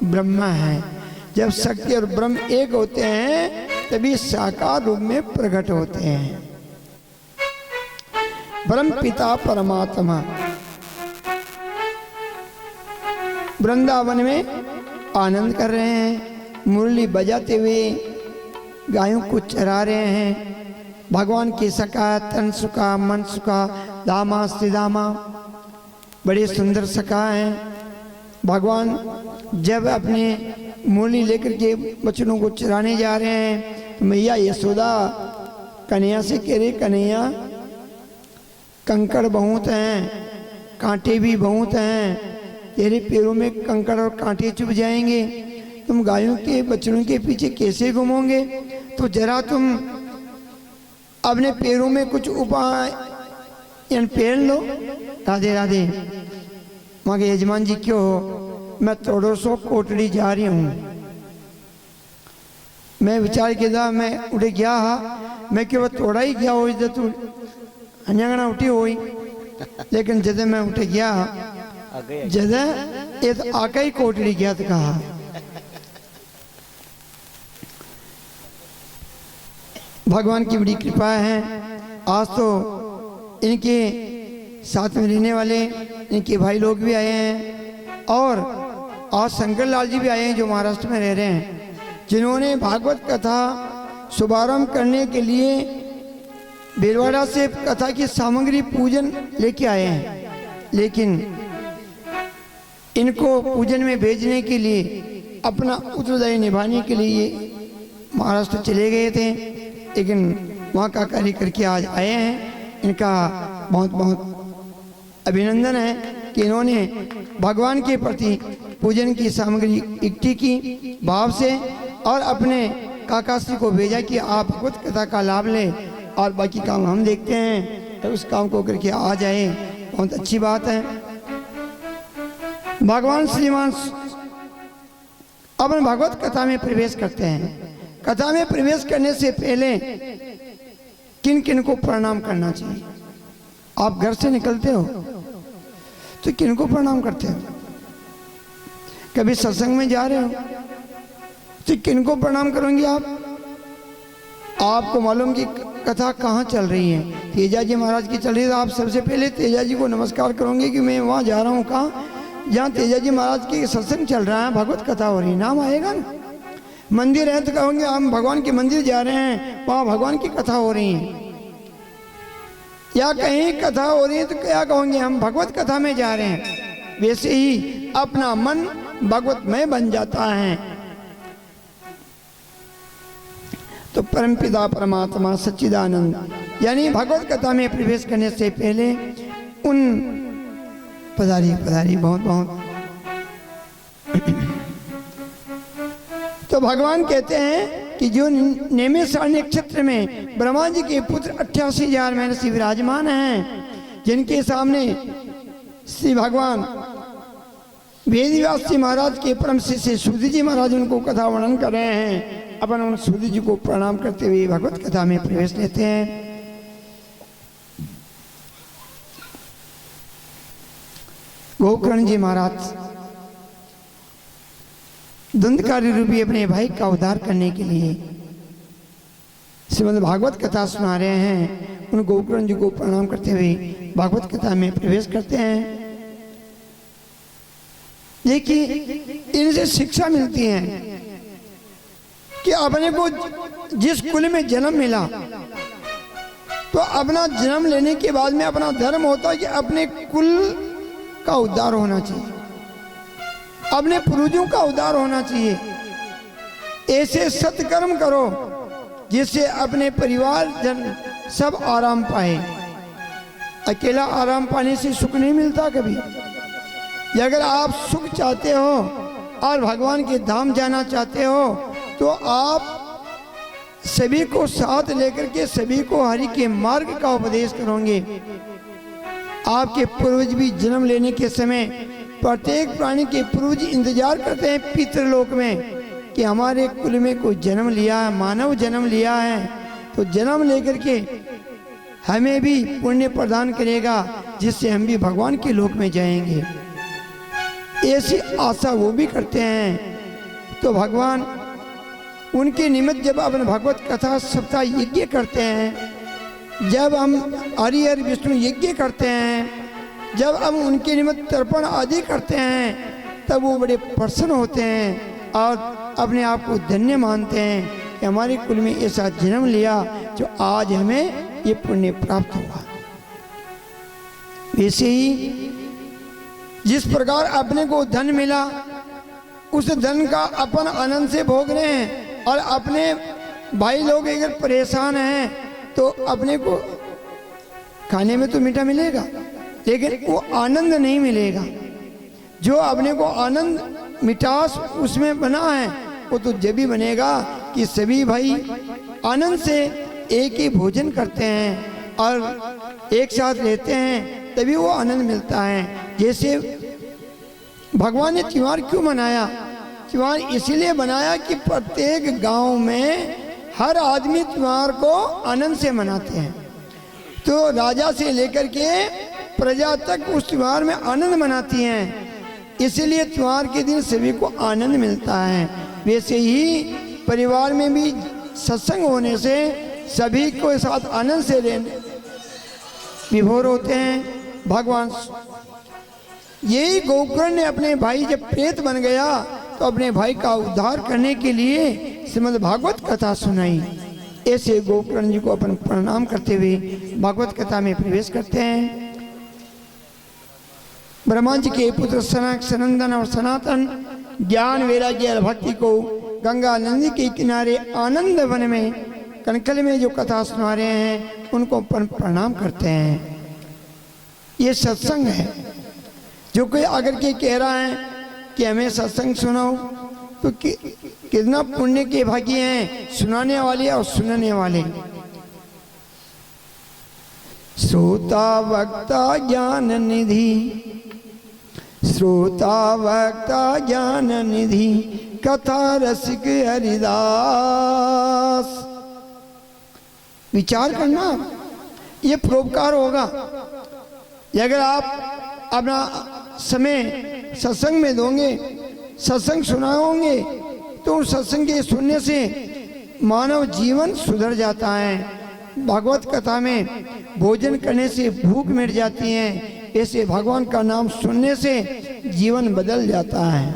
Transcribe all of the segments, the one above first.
ब्रह्म है। जब शक्ति और ब्रह्म एक होते हैं तभी साकार रूप में प्रकट होते हैं। ब्रह्म पिता परमात्मा वृंदावन में आनंद कर रहे हैं, मुरली बजाते हुए गायों को चरा रहे हैं। भगवान की सखा, तन सुखा, मन सुखा, दामा श्रीदामा बड़े सुंदर सखा हैं। भगवान जब अपने मुरली लेकर के बच्चों को चराने जा रहे हैं तो मैया यशोदा कन्हैया से कह रही, कन्हैया कंकड़ बहुत हैं, कांटे भी बहुत हैं, तेरे पैरों में कंकड़ और कांटे चुभ जाएंगे, तुम गायों के बछड़ों के पीछे कैसे घूमोगे? तो जरा तुम अपने पैरों में कुछ उपाय पहन लो। राधे राधे। वहाँ के यजमान जी क्यों हो? मैं थोड़ो सो कोटड़ी जा रही हूँ। मैं विचार किया, मैं उठे गया हा, मैं क्यों थोड़ा ही गया हो इधर तू अंजंगना उठी हुई, लेकिन जब मैं उठे गया जद ये तो आका ही कोटड़ी गया तो कहा। भगवान की बड़ी कृपा है। आज तो इनके साथ में रहने वाले इनके भाई लोग भी आए हैं और आज शंकर लाल जी भी आए हैं जो महाराष्ट्र में रह रहे हैं, जिन्होंने भागवत कथा शुभारंभ करने के लिए भीलवाड़ा से कथा की सामग्री पूजन लेके आए हैं। लेकिन इनको पूजन में भेजने के लिए अपना उत्तरदायी निभाने के लिए महाराष्ट्र चले गए थे, लेकिन वहाँ का कार्य करके आज आए हैं। इनका बहुत बहुत अभिनंदन है कि इन्होंने भगवान के प्रति पूजन की सामग्री इकट्ठी की भाव से और अपने काका श्री को भेजा कि आप भगवत कथा का लाभ लें और बाकी काम हम देखते हैं, तो उस काम को करके आ जाए। बहुत अच्छी बात है। भगवान श्रीमान अपने भगवत कथा में प्रवेश करते हैं। कथा में प्रवेश करने से पहले किन किन को प्रणाम करना चाहिए? आप घर से निकलते हो तो किन को प्रणाम करते हो? कभी सत्संग में जा रहे हो तो किन को प्रणाम करोगे आप? आपको मालूम कि कथा कहाँ चल रही है? तेजा जी महाराज की चल रही है, तो आप सबसे पहले तेजा जी को नमस्कार करोगे कि मैं वहाँ जा रहा हूँ। कहाँ? जहाँ तेजा जी महाराज की सत्संग चल रहा है, भगवत कथा हो रही है, नाम आएगा ना। मंदिर है तो कहोगे हम भगवान के मंदिर जा रहे हैं, वहाँ भगवान की कथा हो रही है। या कहीं कथा हो रही है तो क्या कहोगे? हम भगवत कथा में जा रहे हैं। वैसे ही अपना मन भगवतमय बन जाता है। तो परमपिता परमात्मा सच्चिदानंद यानी भगवत कथा में प्रवेश करने से पहले उन पधारी पधारी बहुत बहुत तो भगवान कहते हैं कि जो नेमिषारण्य क्षेत्र में ब्रह्मा जी के पुत्र 88,000 महर्षि विराजमान हैं, जिनके सामने श्री भगवान वेदव्यास जी महाराज के परम शिष्य सूदी जी महाराज उनको कथा वर्णन कर रहे हैं। अपन उन सूदी जी को प्रणाम करते हुए भगवत कथा में प्रवेश लेते हैं। गोकर्ण जी महाराज दंडकारी रूपी अपने भाई का उद्धार करने के लिए श्रीमद् भागवत कथा सुना रहे हैं। उन गोकर्ण जी को प्रणाम करते हुए भागवत कथा में प्रवेश करते हैं। देखिए इनसे शिक्षा मिलती है कि अपने को जिस कुल में जन्म मिला तो अपना जन्म लेने के बाद में अपना धर्म होता है कि अपने कुल का उद्धार होना चाहिए, अपने पूर्वजों का उद्धार होना चाहिए। ऐसे सत्कर्म करो जिससे अपने परिवार जन सब आराम पाए। अकेला आराम पाने से सुख नहीं मिलता कभी। अगर आप सुख चाहते हो और भगवान के धाम जाना चाहते हो तो आप सभी को साथ लेकर के सभी को हरि के मार्ग का उपदेश करोगे। आपके पूर्वज भी जन्म लेने के समय प्रत्येक प्राणी के पूर्वज इंतजार करते हैं पितृलोक में कि हमारे कुल में कोई जन्म लिया है, मानव जन्म लिया है, तो जन्म लेकर के हमें भी पुण्य प्रदान करेगा जिससे हम भी भगवान के लोक में जाएंगे। ऐसी आशा वो भी करते हैं। तो भगवान उनके निमित्त जब अपन भागवत कथा सप्ताह यज्ञ करते हैं, जब हम हरिहर विष्णु यज्ञ करते हैं, जब हम उनके निमित्त तर्पण आदि करते हैं, तब वो बड़े प्रसन्न होते हैं और अपने आप को धन्य मानते हैं कि हमारे कुल में ऐसा जन्म लिया जो आज हमें ये पुण्य प्राप्त हुआ। वैसे ही जिस प्रकार अपने को धन मिला, उस धन का अपन आनंद से भोग रहे हैं, और अपने भाई लोग अगर परेशान हैं तो अपने को खाने में तो मीठा मिलेगा, लेकिन वो आनंद नहीं मिलेगा। जो अपने को आनंद मिठास उसमें बना है, वो तो जब भी बनेगा कि सभी भाई आनंद से एक ही भोजन करते हैं और एक साथ रहते हैं, तभी वो आनंद मिलता है। जैसे भगवान ने त्योहार क्यों मनाया? त्योहार इसलिए बनाया कि प्रत्येक गांव में हर आदमी त्योहार को आनंद से मनाते हैं। तो राजा से लेकर के प्रजा तक उस त्योहार में आनंद मनाती हैं, इसलिए त्योहार के दिन सभी को आनंद मिलता है। वैसे ही परिवार में भी सत्संग होने से सभी को साथ आनंद से रहने विभोर होते हैं। भगवान यही गोकर्ण ने अपने भाई जब प्रेत बन गया तो अपने भाई का उद्धार करने के लिए श्रीमद् भागवत कथा सुनाई। ऐसे गोकर्ण जी को अपन प्रणाम करते हुए भागवत कथा में प्रवेश करते हैं। ब्रह्मा जी के पुत्र सनक, सनंदन और सनातन ज्ञान वैराग्य और भक्ति को गंगा नदी के किनारे आनंद वन में कनकल में जो कथा सुना रहे हैं, उनको अपन प्रणाम करते हैं। ये सत्संग है। जो कोई अगर के कह रहा है कि हमें सत्संग सुनाओ, तो कितना पुण्य के भागी हैं सुनाने वाले और सुनने वाले। श्रोता वक्ता ज्ञान निधि, श्रोता वक्ता ज्ञान निधि, कथा रसिक हरिदास। विचार करना, ये परोपकार होगा। अगर आप अपना समय सत्संग में दोगे, सत्संग सुनाओगे, तो उस सत्संग के सुनने से मानव जीवन सुधर जाता है। भागवत कथा में भोजन करने से भूख मिट जाती है, ऐसे भगवान का नाम सुनने से जीवन बदल जाता है,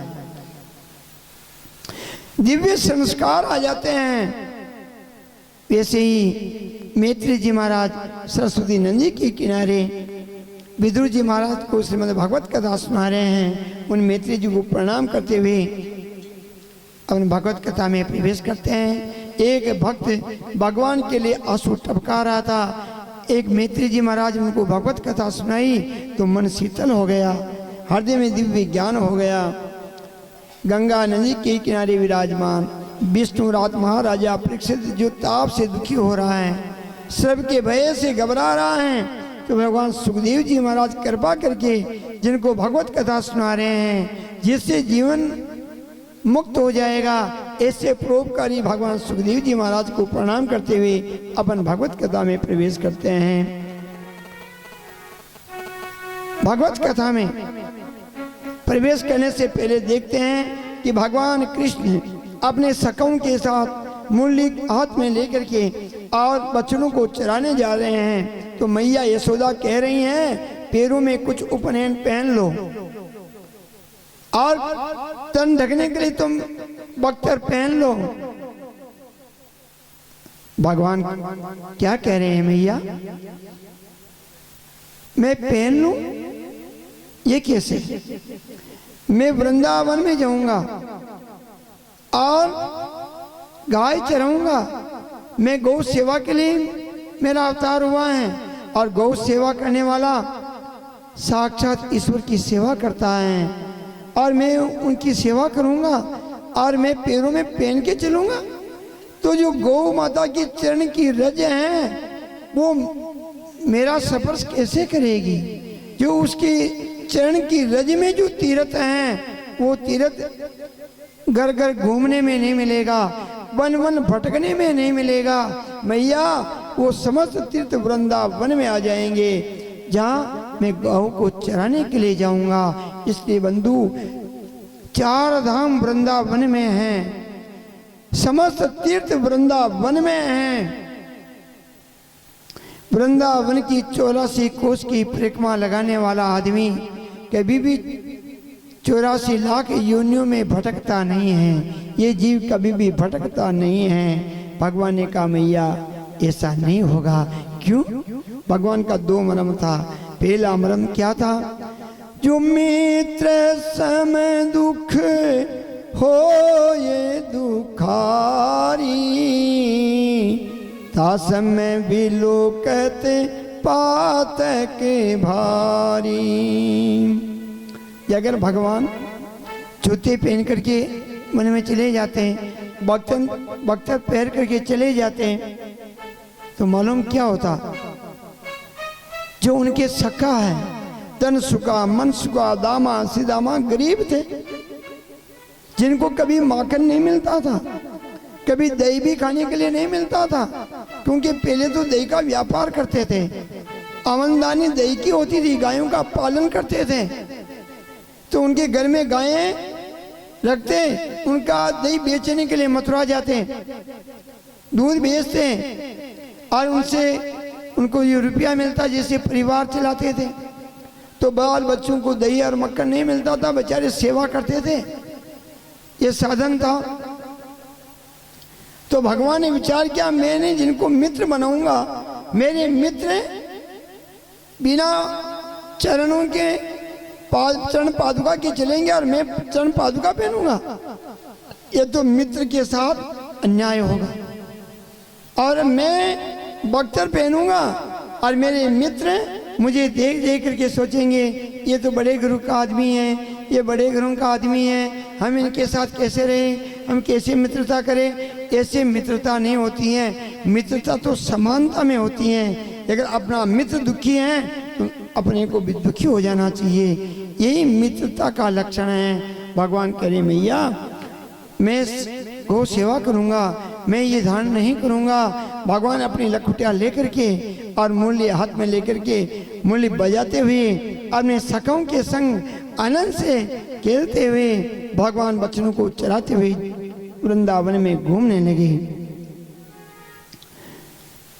दिव्य संस्कार आ जाते हैं। वैसे ही मैत्री जी महाराज सरस्वती नदी के किनारे विदुर जी महाराज को श्रीमद् भागवत कथा सुना रहे हैं। उन मैत्री जी को प्रणाम करते हुए अपने भागवत कथा में प्रवेश करते हैं। एक भक्त भगवान के लिए आंसू टपका रहा था। एक मैत्री जी महाराज उनको भागवत कथा सुनाई तो मन शीतल हो गया, हृदय में दिव्य ज्ञान हो गया। गंगा नदी के किनारे विराजमान विष्णु रात महाराजा परीक्षित जो ताप से दुखी हो रहा है, श्रव के भय से घबरा रहा है, तो भगवान सुखदेव जी महाराज कृपा करके जिनको भगवत कथा सुना रहे हैं, जिससे जीवन मुक्त हो जाएगा, ऐसे परोपकारी भगवान सुखदेव जी महाराज को प्रणाम करते हुए अपन भगवत कथा में प्रवेश करते हैं। भगवत कथा में प्रवेश करने से पहले देखते हैं कि भगवान कृष्ण अपने सखों के साथ मुरली हाथ में लेकर के और बच्चों को चराने जा रहे हैं। तो मैया यशोदा कह रही हैं, पैरों में कुछ उपनयन पहन लो और तन ढकने के लिए तुम बख्तर पहन लो। भगवान क्या कह रहे हैं, मैया मैं पहन लूं? ये कैसे? मैं वृंदावन में जाऊंगा और गाय चराऊंगा। मैं गौ सेवा के लिए मेरा अवतार हुआ है, और गौ सेवा करने वाला साक्षात ईश्वर की सेवा करता है, और मैं उनकी सेवा करूंगा और मैं पैरों में पहन के चलूंगा। तो जो गौ माता की चरण की रज है, वो मेरा स्पर्श कैसे करेगी? जो उसकी चरण की रज में जो तीर्थ हैं, वो तीर्थ घर घर घूमने में नहीं मिलेगा, वन वन भटकने में नहीं मिलेगा। मैया वो समस्त तीर्थ वृंदावन में आ जाएंगे, जहाँ मैं गौ को चराने के लिए जाऊंगा। इसलिए बंधु 4 धाम वृंदावन में हैं, समस्त तीर्थ वृंदावन में हैं। वृंदावन की 84 कोस की परिक्रमा लगाने वाला आदमी कभी भी 84 लाख योनियों में भटकता नहीं है। ये जीव कभी भी भटकता नहीं है। भगवान ने कहा मैया ऐसा नहीं होगा। क्यों? भगवान का 2 मरम था। पहला मरम क्या था? जो मित्र सम दुख हो ये दुखारी, तासम में विलोकत पातक भारी। अगर भगवान जूते पहन करके मन में चले जाते हैं, बख्तर पहन करके चले जाते हैं, तो मालूम क्या होता? जो उनके सखा है, तन सुखा मन सुखा, दामा सीदामा गरीब थे, जिनको कभी माखन नहीं मिलता था, कभी दही भी खाने के लिए नहीं मिलता था, क्योंकि पहले तो दही का व्यापार करते थे। आमदनी दही की होती थी, गायों का पालन करते थे, तो उनके घर में गायें रखते, उनका दही बेचने के लिए मथुरा जाते, दूध बेचते और उनसे उनको ये रुपया मिलता जिससे परिवार चलाते थे। तो बाल बच्चों को दही और मक्खन नहीं मिलता था, बेचारे सेवा करते थे, ये साधन था। तो भगवान ने विचार किया मैंने जिनको मित्र बनाऊंगा, मेरे मित्र बिना चरणों के चरण पादुका के चलेंगे और मैं चरण पादुका पहनूंगा, ये तो मित्र के साथ अन्याय होगा। और मैं बख्तर पहनूंगा और मेरे मित्र मुझे देख देख करके सोचेंगे ये तो बड़े गुरु का आदमी है, ये बड़े घरों का आदमी है, हम इनके साथ कैसे रहें, हम कैसे मित्रता करें। ऐसे मित्रता नहीं होती है। मित्रता तो समानता में होती है। अगर अपना मित्र दुखी है तो अपने को भी दुखी हो जाना चाहिए। यही मित्रता का लक्षण है। भगवान करे मैया मैं गौ सेवा करूंगा, मैं ये धारण नहीं करूंगा। भगवान अपनी लखुटिया लेकर के और मुरली हाथ में लेकर के मुरली बजाते हुए अपने सखाओं के संग आनंद से खेलते हुए भगवान बच्चों को चराते हुए वृंदावन में घूमने लगे।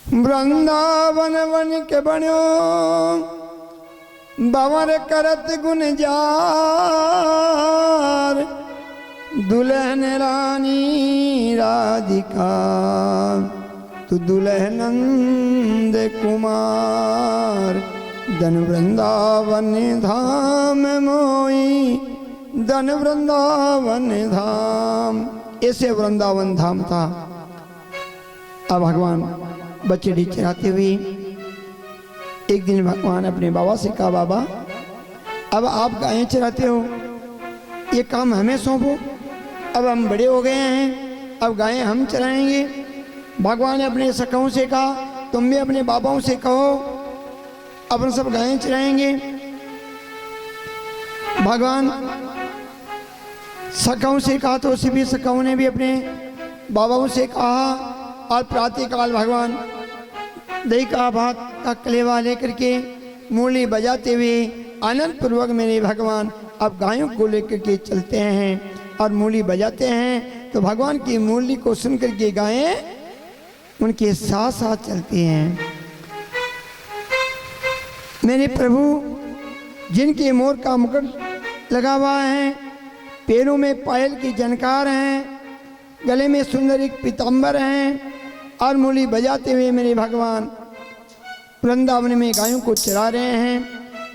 वृंदावन वन के बनो बवर करत गुन जार, दुल्हन रानी राधिका तू दुल्हनंद कुमार। धन वृंदावन धाम मोई, धन वृंदावन धाम। ऐसे वृंदावन धाम था। अब भगवान बछड़ी चराते हुए एक दिन भगवान अपने बाबा से कहा बाबा अब आप गायें चराते हो, ये काम हमें सौंपो। अब हम बड़े हो गए हैं, अब गायें हम चराएंगे। भगवान ने अपने सखाओं से कहा तुम भी अपने बाबाओं से कहो अपन सब गायें चराएंगे। भगवान सखाओं से कहा तो सभी सखाओं ने भी अपने बाबाओं से कहा। और प्रातःकाल भगवान दही का भात का कलेवा लेकर के मुरली बजाते हुए आनंद पूर्वक मेरे भगवान अब गायों को लेकर के चलते हैं और मुरली बजाते हैं। तो भगवान की मुरली को सुनकर के गायें उनके साथ साथ चलती हैं। मेरे प्रभु जिनके मोर का मुकुट लगा हुआ है, पैरों में पायल की झनकार हैं, गले में सुंदर एक पीताम्बर हैं और मुरली बजाते हुए मेरे भगवान वृंदावन में गायों को चरा रहे हैं।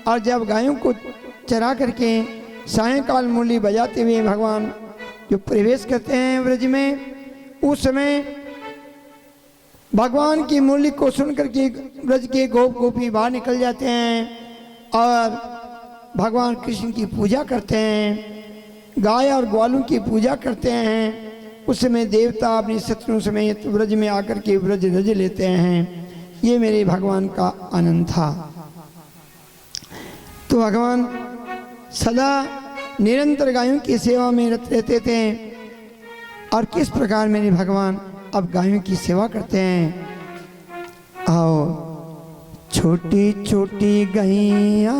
और जब गायों को चरा करके सायंकाल मुरली बजाते हुए भगवान जो प्रवेश करते हैं ब्रज में, उस समय भगवान की मुरली को सुन करके ब्रज के गोप गोपी बाहर निकल जाते हैं और भगवान कृष्ण की पूजा करते हैं, गाय और ग्वालों की पूजा करते हैं। उस समय देवता अपनी शत्रुओं समेत ब्रज में आकर के ब्रज रज लेते हैं। ये मेरे भगवान का आनंद था। तो भगवान सदा निरंतर गायों की सेवा में रत रहते थे। और किस प्रकार मेरे भगवान अब गायों की सेवा करते हैं। आओ छोटी छोटी गैया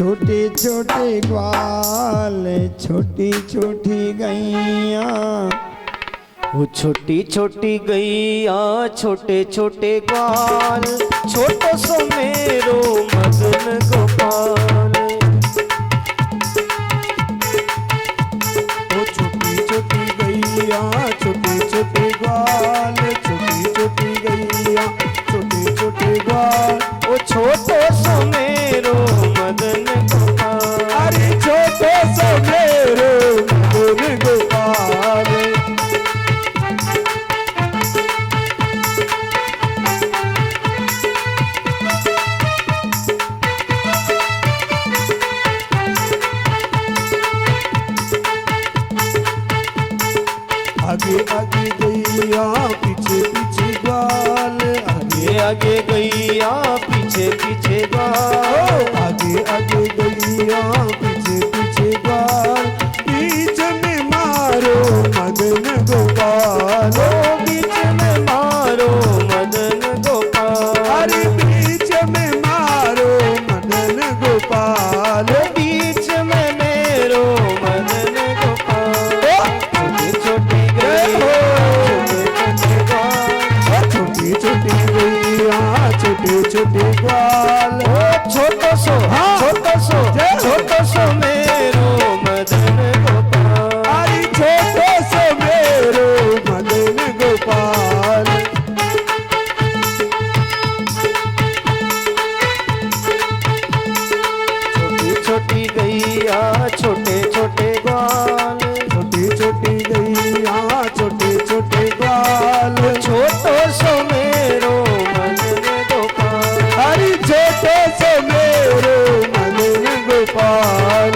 छोटे छोटे ग्वाल छोटी छोटी गैया। वो छोटी छोटी गैया छोटे छोटे ग्वाल छोटो सो मेरो मदन गोपाल। वो छोटी छोटी गैया छोटे छोटे ग्वाल छोटी छोटी गैया छोटे छोटे ग्वाल। वो छोटो सो मेरो मदन गोपाल। अरे छोटे सो मेरो मदन गोपाल। आगे आगे गैया पीछे पीछे ग्वाल। आगे आगे गैया पीछे पीछे ग्वाल। आगे आगे गैया पीछे पीछे ग्वाल। बीच में मारो मदन गोपाल। बीच में मारो मदन गोपाल। अरे बीच में मारो मदन गोपाल। बीच में मेरो मदन गोपाल। छोटी छोटी गैया छोटी छोटी गैया छोटे छोटे ग्वाल। छोटो सो छोटो सो छोटो सो मेरो मदन गोपाल। अरे छोटे सो मेरो मदन गोपाल। छोटी छोटी गैया छोटे छोटे ग्वाल। छोटी छोटी गैया छोटे छोटे ग्वाल। छोटो सो मेरो मदन गोपाल। हरि छोटे से मेरो मदन गोपाल।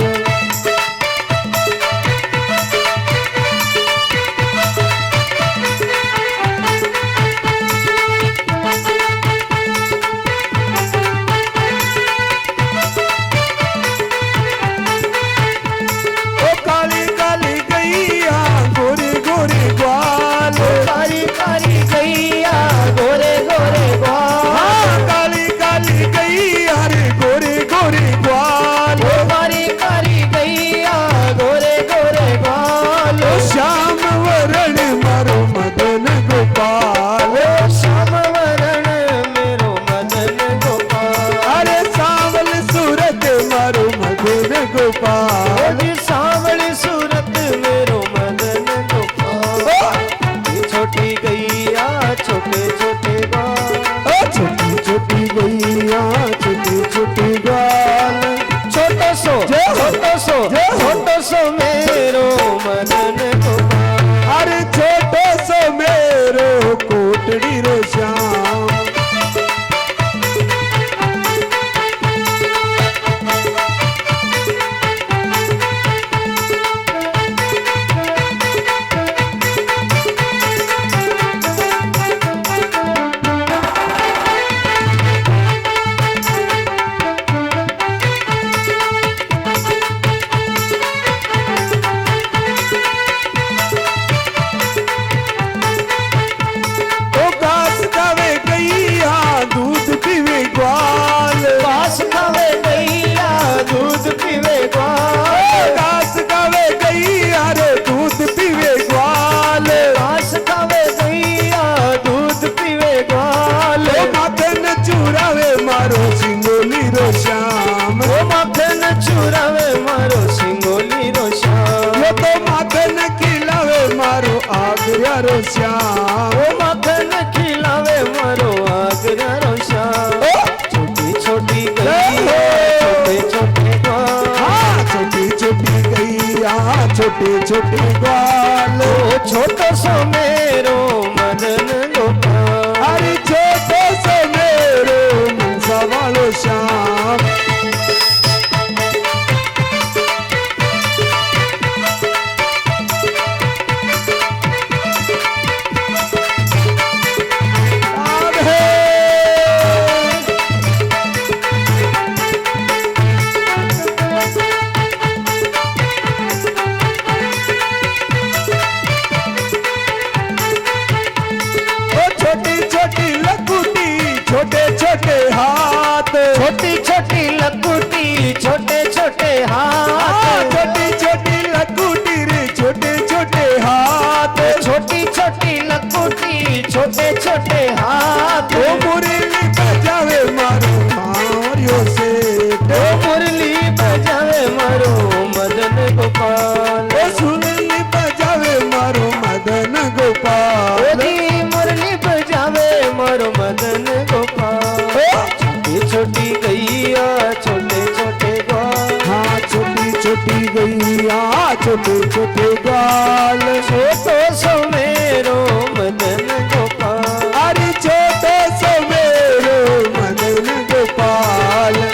ओ काली काली गैया गोरे गोरे ग्वाल। काली काली गैया गोरे गोरे ग्वाल। काली काली गैया रे गोरे गोरे ग्वाल। काली काली गैया गोरे गोरे ग्वाल। श्याम वरण मारो मदन गोपाल। श्याम वरण मेरो मदन गोपाल। अरे सावल सूरत मारो मदन गोपाल। सावली सूरत मेरो मदन गोपाल। छोटी गैया छोटे छोटे ग्वाल। छोटी छोटी गैया छोटी छोटी ग्वाल। छोटो सो छोटो सो मेरो मदन गोपाल। अरे छोटे सो मेरो कोटड़ी रो श्याम। ओ घास खावे गैया दूध पीवे ग्वाल। घास खावे गैया दूध पीवे ग्वाल। घास खावे गैया रे दूध पीवे ग्वाल। घास खावे गैया दूध पीवे ग्वाल। ओ माखन चुरावे मारो सिंगोली रो श्याम। ओ माखन चुरावे मारो सिंगोली रो श्याम। वो तो माखन खिलावे मारो आगरा रो श्याम। ओ माखन खिलावे मारो आगरा रो श्याम। छोटी छोटी गैया छोटे छोटे ग्वाल। छोटी छोटी गैया छोटे छोटे ग्वाल। छोटो सो मेरो मदन गोपाल। अरे छोटे से मेरो मनसा वालो श्याम। छोटे छोटे हाथ ओ मुरली बजावे मारो मारियो सेठ ओ मुरली बजावे मारो मदन गोपाल ओ सुरली बजावे मारो मदन गोपाल ओदी मुरली बजावे मारो मदन गोपाल छोटी छोटी गैया छोटे छोटे ग्वाल हाँ छोटी छोटी गैया छोटे छोटे ग्वाल छोटो सो मेरो मदन गोपाल अरे छोटे सो मेरो मदन गोपाल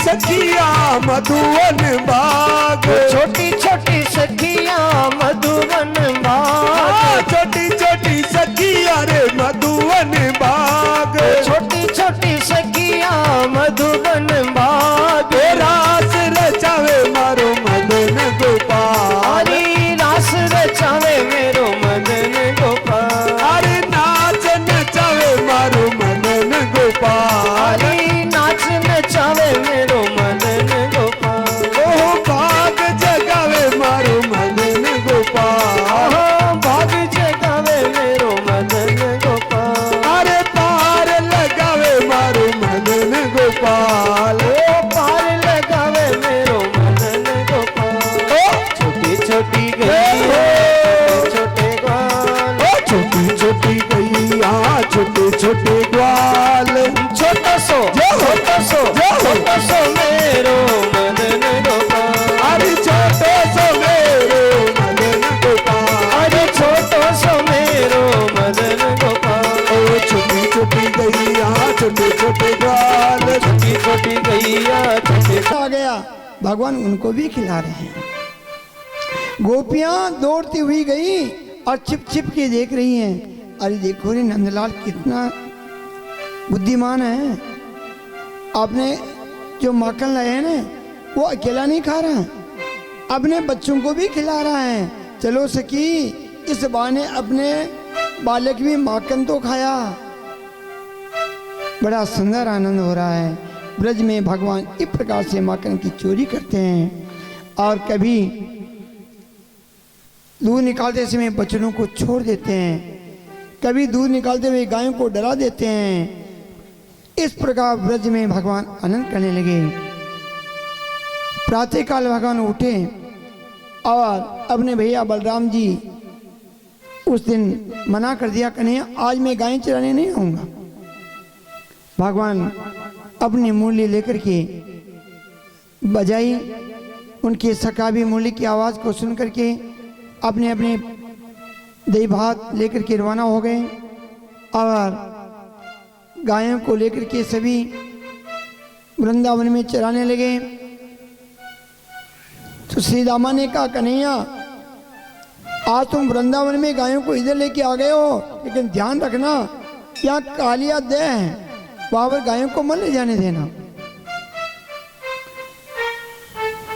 सखिया मधुवन बाग छोटी छोटी सखिया मधुबन बाग छोटी छोटी सखिया रे मधुवन बाग छोटी छोटी सखिया मधुबन बाग रास रचावे मारो मदन गोपाल अरे रास रचावे मेरो मदन गोपाल अरे नाच नचावे मारो मदन गोपाल अरे नाच नचावे मेरो मदन गोपाल ओ बाग जगावे मारो मदन गोपाल भाग जगावे मेरो मदन गोपाल अरे पार लगावे मारो मदन गोपाल ओ पार लगावे मेरो मदन गोपाल छोटी छोटी गैया छोटे ग्वाल छोटी छोटी गैया छोटे छोटे ग्वाल छोटा सो मेरो मदन गोपाल अरे छोटे सो मेरो मदन गोपाल अरे छोटो सो मेरो मदन गोपाल ओ छोटी छोटी गैया छोटे छोटे ग्वाल छोटी छोटी गैया छोटे आ गया, भगवान उनको भी खिला रहे हैं। गोपियां दौड़ती हुई गई और छिप छिप के देख रही हैं। अरे देखो रे नंदलाल कितना बुद्धिमान है। आपने जो माखन लाए हैं ना, वो अकेला नहीं खा रहा, अपने बच्चों को भी खिला रहा है। चलो सखी, इस बहाने अपने बालक भी माखन तो खाया। बड़ा सुंदर आनंद हो रहा है। ब्रज में भगवान इस प्रकार से माखन की चोरी करते हैं और कभी दूध निकालते समय बछड़ों को छोड़ देते हैं, कभी दूध निकालते हुए गायों को डरा देते हैं। इस प्रकार ब्रज में भगवान आनंद करने लगे। प्रातःकाल भगवान उठे और अपने भैया बलराम जी उस दिन मना कर दिया, कन्हैया आज मैं गायें चराने नहीं आऊँगा। भगवान अपनी मूली लेकर के बजाई, उनके सखा भी मूली की आवाज़ को सुन करके अपने अपने दही भात लेकर के रवाना हो गए और गायों को लेकर के सभी वृंदावन में चराने लगे। तो श्री दामा ने कहा, कन्हैया आज तुम वृंदावन में गायों को इधर लेके आ गए हो, लेकिन ध्यान रखना यहाँ कालिया दे है, वहां पर गायों को मत ले जाने देना।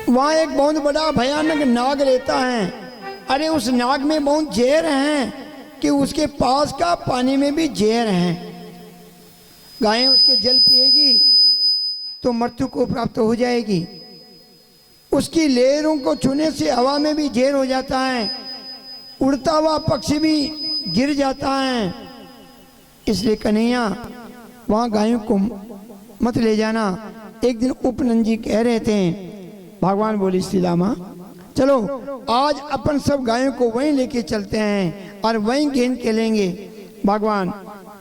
वहां एक बहुत बड़ा भयानक नाग रहता है। अरे उस नाग में बहुत जहर है कि उसके पास का पानी में भी जहर है। गायें उसके जल पिएगी तो मृत्यु को प्राप्त हो जाएगी। उसकी लहरों को छूने से हवा में भी जहर हो जाता है, उड़ता हुआ पक्षी भी गिर जाता है। इसलिए कन्हैया वहाँ गायों को मत ले जाना। एक दिन उपनंद जी कह रहे थे, भगवान बोले श्री रामा चलो आज अपन सब गायों को वहीं लेके चलते हैं और वहीं गेंद खेलेंगे। भगवान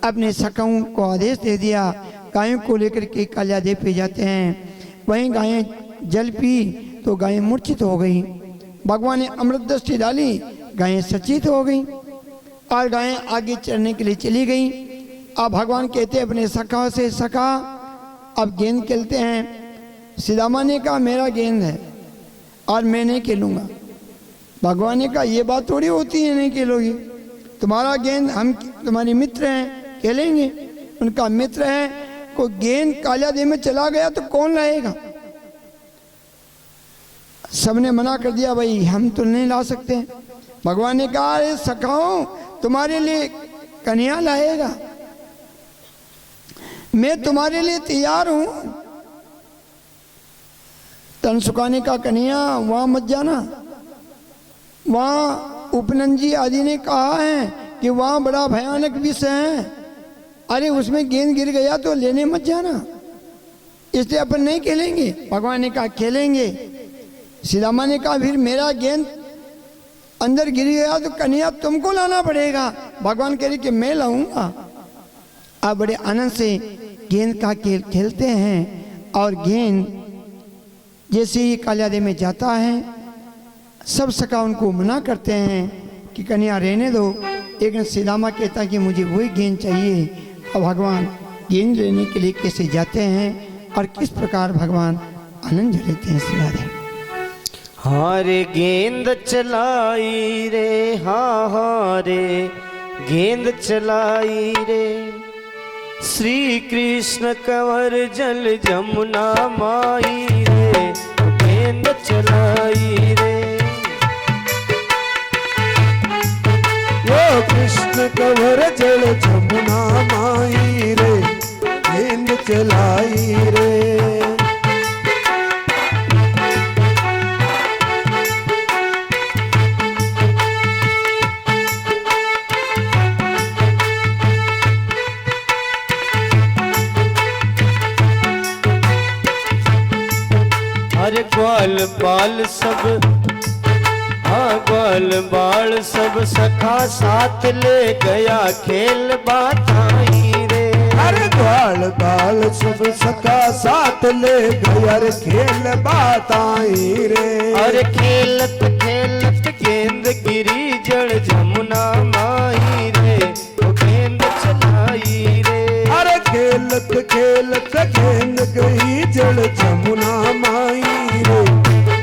अपने सखाओं को आदेश दे दिया, गायों को लेकर के कालिया देव पे जाते हैं। वहीं गायें जल पी तो गायें मूर्छित हो गई। भगवान ने अमृत दृष्टि डाली, गायें सचेत हो गई और गायें आगे चढ़ने के लिए चली गई। अब भगवान कहते हैं अपने सखा से, सखा अब गेंद खेलते हैं। सीदामा ने कहा मेरा गेंद है और मैं नहीं खेलूँगा। भगवान ने कहा ये बात थोड़ी होती है नहीं खेलोगी, तुम्हारा गेंद हम तुम्हारे मित्र हैं खेलेंगे। उनका मित्र है, कोई गेंद कालिया देव में चला गया तो कौन लाएगा। सबने मना कर दिया, भाई हम तो नहीं ला सकते। भगवान ने कहा अरे सखाओ तुम्हारे लिए कन्या लाएगा, मैं तुम्हारे लिए तैयार हूं। तनसुका ने कहा कन्या वहां मत जाना, वहां उपनंजी आदि ने कहा है कि वहां बड़ा भयानक विष है, अरे उसमें गेंद गिर गया तो लेने मत जाना, इसलिए अपन नहीं खेलेंगे। भगवान ने कहा खेलेंगे। सीतामा ने कहा फिर मेरा गेंद अंदर गिर गया तो कन्या तुमको लाना पड़ेगा। भगवान कह रहे कि मैं लाऊंगा। अब बड़े आनंद से गेंद का खेल खेलते हैं और गेंद जैसे ही कालियादे में जाता है सब सखा उनको मना करते हैं कि कन्या रहने दो, लेकिन सीतामा कहता कि मुझे वही गेंद चाहिए। और भगवान गेंद लेने के लिए कैसे जाते हैं और किस प्रकार भगवान आनंद लेते हैं सिराधे। हारे गेंद चलाई रे, हाँ रे गेंद चलाई रे, श्री कृष्ण कंवर जल जमुना माई रे, गेंद चलाई रे। वो कृष्ण कंवर जल जमुना माई रे, गेंद चलाई रे। अरे ग्वाल बाल सब, हाँ ग्वाल बाल सब सखा साथ ले गया खेल बाताई रे। अरे ग्वाल बाल सब सखा साथ ले गया रे खेल बाताई रे। अरे खेलत खेलत गेंद गिरी जड़ जमुना माई रे, वो गेंद चलाई रे। अरे खेलत खेलत गेंद गई जड़ जमुना माई रे,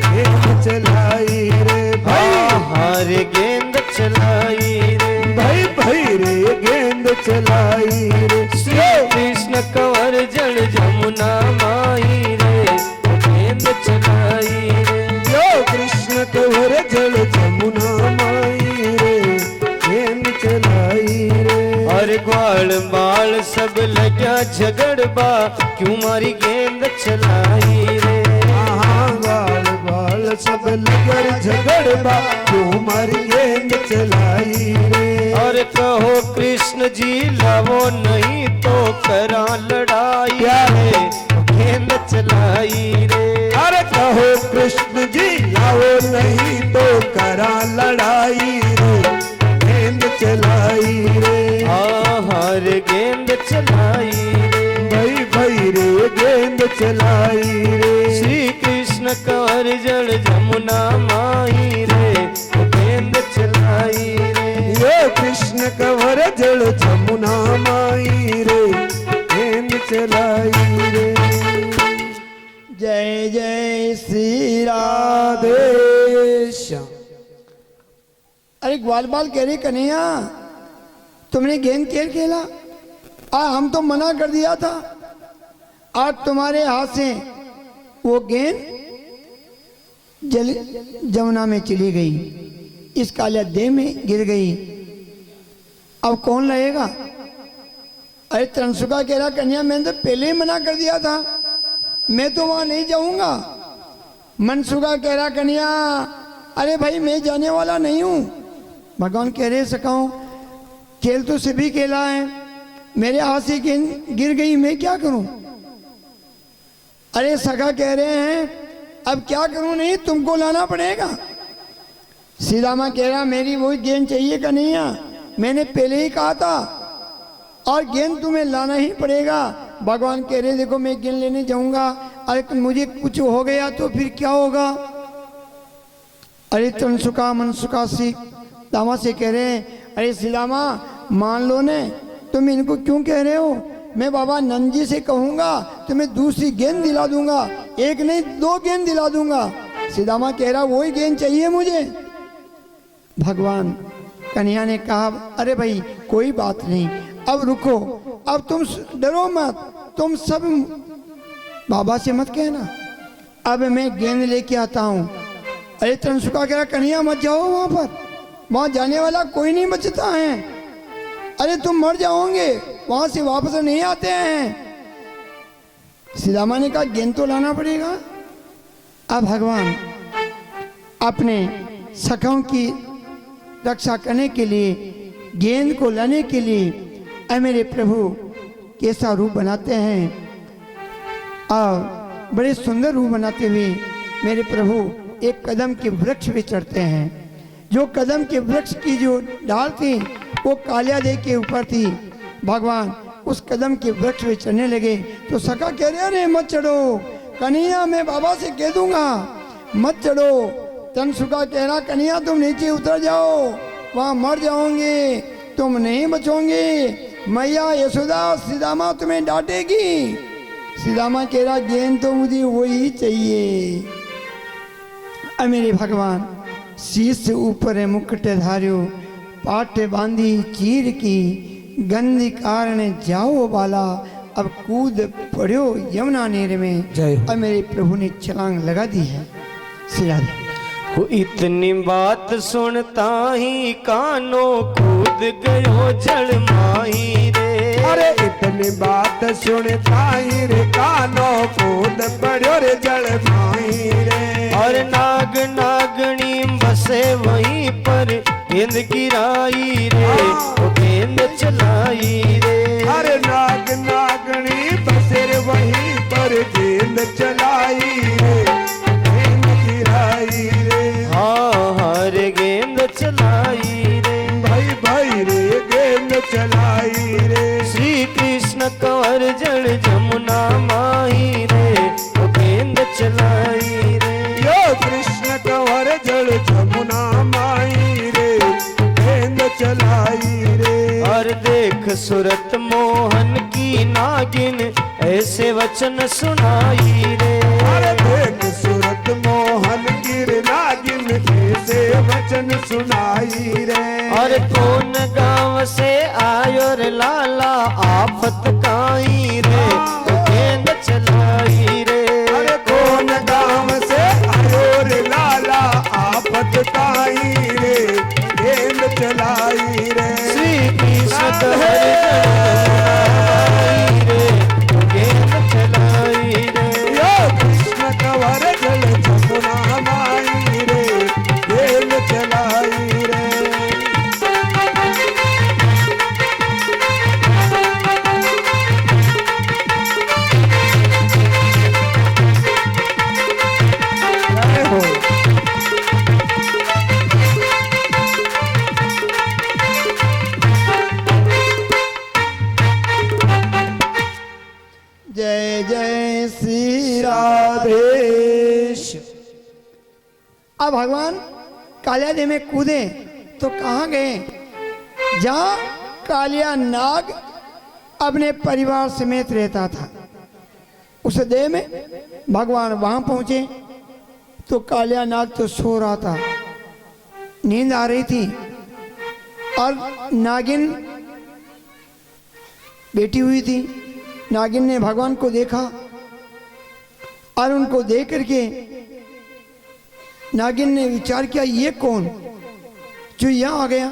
गेंद चलाई रे। भाई हारे गेंद चलाई रे, भाई भाई रे गेंद चलाई रे। श्री कृष्ण कंवर जल जमुना माई रे, वो गेंद चलाई रे। यो कृष्ण कंवर जल जमुना माई रे, गेंद चलाई रे। और ग्वाल बाल सब लगा झगड़बा, क्यों मारी गेंद चलाई रे। हाँ ग्वाल बाल सब लगर झगड़बा, क्यों मारी गेंद चलाई रे। और कहो कृष्ण जी लावो नहीं तो करा लड़ाई रे, गेंद चलाई रे। अरे कहो कृष्ण जी लाओ नहीं तो करा लड़ाई रे, गेंद चलाई रे। हार गेंद चलाई रे, भाई भाई रे गेंद चलाई रे। श्री कृष्ण कंवर जल जमुना माई रे, गेंद चलाई रे। यो कृष्ण कंवर जल जमुना माई रे, गेंद चलाई रे। जय जय श्री राधे। राधेश्याम। अरे ग्वाल बाल कह रहे कन्हैया तुमने गेंद खेल खेला, हम तो मना कर दिया था, आज तुम्हारे हाथ से वो गेंद जल जमुना में चली गई, इस कालियादेह में गिर गई, अब कौन लाएगा। अरे तनसुका कह रहा कन्या मैंने तो पहले ही मना कर दिया था, मैं तो वहां नहीं जाऊंगा। मनसुका कह रहा कन्या अरे भाई मैं जाने वाला नहीं हूं। भगवान कह रहे सखाओ खेल तो सभी खेला है, मेरे हाथ से गेंद गिर गई, मैं क्या करूं। अरे सखा कह रहे हैं अब क्या करूं, नहीं तुमको लाना पड़ेगा। सीतामा कह रहा मेरी वही गेंद चाहिए कन्हैया, मैंने पहले ही कहा था और गेंद तुम्हें लाना ही पड़ेगा। भगवान कह रहे देखो मैं गेंद लेने जाऊंगा, अरे मुझे कुछ हो गया तो फिर क्या होगा। अरे तनसुका मनसुका दामा से कह रहे हैं अरे सीतामा मान लो ने, तुम इनको क्यों कह रहे हो, मैं बाबा नंद जी से कहूंगा तुम्हें दूसरी गेंद दिला दूंगा, एक नहीं 2 गेंद दिला दूंगा। सीतामा कह रहा वही गेंद चाहिए मुझे। भगवान कन्हैया ने कहा अरे भाई कोई बात नहीं, अब रुको, अब तुम डरो मत, तुम सब बाबा से मत कहना, अब मैं गेंद लेके आता हूं। अरे तनसुका कह रहा कन्हैया मत जाओ वहां पर, वहां जाने वाला कोई नहीं बचता है। अरे तुम मर जाओगे, वहां से वापस नहीं आते हैं। सीतामा ने कहा गेंद तो लाना पड़ेगा। अब भगवान अपने सखाओं की रक्षा करने के लिए, गेंद को लाने के लिए मेरे प्रभु कैसा रूप बनाते हैं। और बड़े सुंदर रूप बनाते हुए मेरे प्रभु एक कदम के वृक्ष पे चढ़ते हैं। जो कदम के वृक्ष की जो डाल थी वो कालिया देव के ऊपर थी। भगवान उस कदम के वृक्ष पे चढ़ने लगे तो सखा कह रहे अरे मत चढ़ो कन्हैया, मैं बाबा से कह दूंगा मत चढ़ो। तन सुखा कह रहा कन्हैया तुम नीचे उतर जाओ, वहां मर जाओगे, तुम नहीं बचोगे। मैया यशोदा सीतामा तुम्हें डांटेगी। सीतामा कह रहा गेंद तो मुझे वही चाहिए। मेरे भगवान शीश से ऊपर है मुकुट धार्यो, पाट बांधी चीर की, गंदी कारण जाओ बाला, अब कूद पड़ो यमुना नीर में। जय हो। अब मेरे प्रभु ने छलांग लगा दी है। सिरा वो इतनी बात सुनता ही कानों कूद गयो जल माही रे। अरे इतनी बात सुनता ही रे कानों कूद पड़ो रे जल माही रे। और नाग नागणी बसे वहीं पर गेंद गिराई रे, वो गेंद चलाई रे। अरे नाग नागणी बसेर वहीं पर गेंद चलाई रे, गेंद गिराई रे। हाँ हर गेंद चलाई रे, भाई भाई रे गेंद चलाई रे। श्री कृष्ण कंवर जल जमुना माही रे, वो गेंद चलाई रे। यो कृष्ण कंवर जल जमुना माई रे, गेंद चलाई रे। और देख सूरत मोहन की नागिन ऐसे वचन सुनाई रे। अरे देख सूरत मोहन गिर नागिन ऐसे वचन सुनाई रे। और कौन गांव से आयो रे लाला आफत काई रे, वो गेंद चलाई रे। अरे कौन गांव से आयो रे लाला आफत काई रे, गेंद चलाई रे। श्री कृष्ण कंवर रे, वो गेंद चलाई रे। यो कृष्ण कंवर जल जमुना माई रे, गेंद चलाई रे। जय हो। जय जय श्री राधेश। अब भगवान कालिया में कूदे तो कहाँ गए? जहाँ कालिया नाग अपने परिवार समेत रहता था उस देह में भगवान वहां पहुंचे तो कालिया नाग तो सो रहा था, नींद आ रही थी और नागिन बैठी हुई थी। नागिन ने भगवान को देखा और उनको देख करके नागिन ने विचार किया ये कौन जो यहाँ आ गया?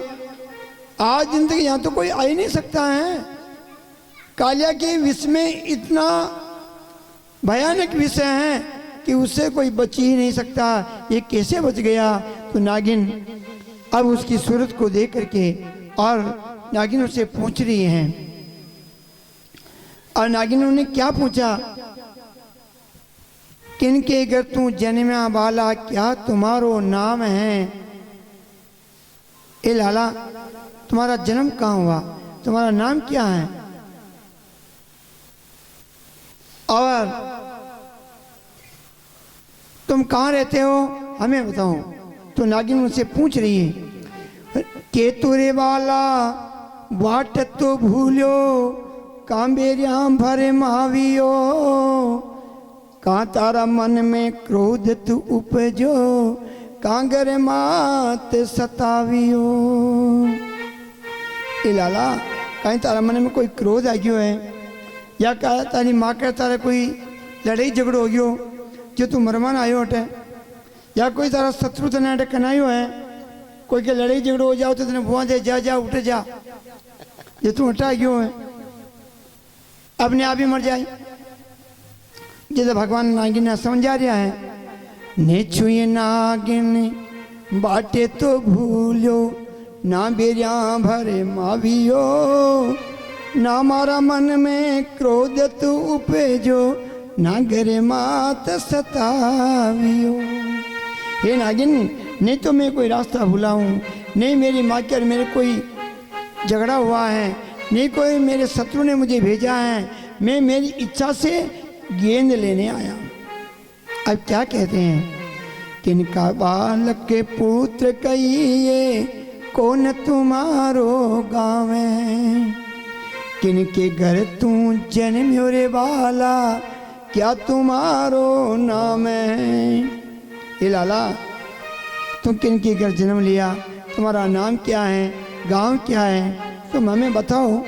आज दिन तक यहाँ तो कोई आ ही नहीं सकता है। कालिया के विष में इतना भयानक विषय है कि उससे कोई बच ही नहीं सकता, ये कैसे बच गया? तो नागिन अब उसकी सूरत को देख करके और नागिन उससे पूछ रही हैं और नागिन ने क्या पूछा? किनके घर तू जन्मा बाला, क्या तुम्हारो नाम है? ए लाला तुम्हारा जन्म कहाँ हुआ, तुम्हारा नाम क्या है? और तुम कहाँ रहते हो हमें बताओ। तो नागिन उनसे पूछ रही है के तुरे वाला बाट तो भूलो, कांबेरियाम भरे महावियो, कहाँ तारा मन में क्रोध तू उपजो, कांगर मात सतावियो। ए लाला कहीं तारा मन में कोई क्रोध आ गयो है या क्या तारी माँ का तारा कोई लड़ाई झगड़ो हो गयो जो तू मरमान आयो हटे, या कोई तारा शत्रु तने अटक कनायो है कोई के लड़ाई झगड़ो हो जाओ तो तेने बुआ दे जा जा उठ जा, ये तू हटा क्यों है, अपने आप ही मर जाए। जैसे भगवान नागिन ने समझा रहा है, ने छुए नागिन बाटे तो भूलो, ना बेरिया भरे मावियो, ना मारा मन में क्रोध तू उपजो, ना घरे मात सतावियो। हे नागिन, नहीं तो मैं कोई रास्ता भूला हूँ, नहीं मेरी माँ के और मेरे कोई झगड़ा हुआ है, नहीं कोई मेरे शत्रु ने मुझे भेजा है, मैं मेरी इच्छा से गेंद लेने आया। अब क्या कहते हैं, किनका बालक के पुत्र कहिए, कौन तुम्हारो गाँव है, किनके घर तू जन्म रे बाला, क्या तुम्हारो नाम है। ये लाला, तुम किनके घर जन्म लिया, तुम्हारा नाम क्या है, गांव क्या है, तुम हमें बताओ,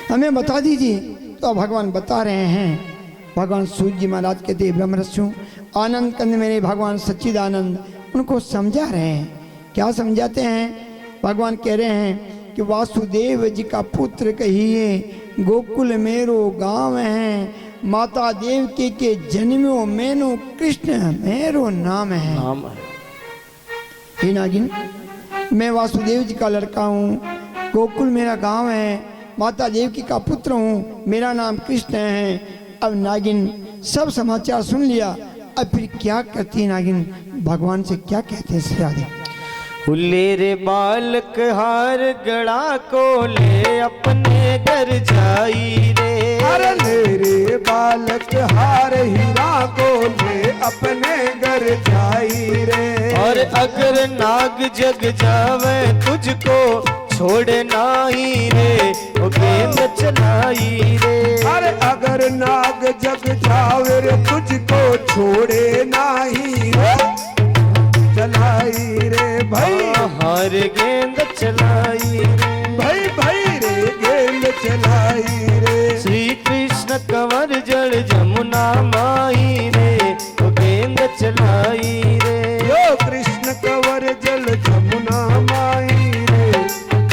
हमें बता दीजिए। तो भगवान बता रहे हैं। भगवान सूर्य जी महाराज कहते हैं, ब्रह्मरस्यु आनंद कंद मेरे भगवान सच्चिदानंद उनको समझा रहे हैं। क्या समझाते हैं, भगवान कह रहे हैं कि वासुदेव जी का पुत्र कहिए, गोकुल मेरो गांव है, माता देवकी के जन्मो मैनो कृष्ण मेरो नाम है। हे नागिन, मैं वासुदेव जी का लड़का हूँ, गोकुल मेरा गांव है, माता देवकी का पुत्र हूँ, मेरा नाम कृष्ण है। अब नागिन सब समाचार सुन लिया, अब फिर क्या करती है नागिन, भगवान से क्या कहते हैं श्री हुले रे बालक हार गड़ा को ले अपने घर जाई रे, अरे ले रे बालक हार हीरा को ले अपने घर जाई रे, और अगर नाग जग जावे तुझको छोड़े नाही रे, वो गेंद चलाई रे, अरे अगर नाग जग जावे रे तुझको छोड़े नाही रे, चलाई रे भाई, हार गेंद चलाई रे, भाई भाई रे गेंद चलाई रे। श्री कृष्ण कंवर जल जमुना माई रे, वो गेंद चलाई रे, यो कृष्ण कंवर जल जमुना माई रे,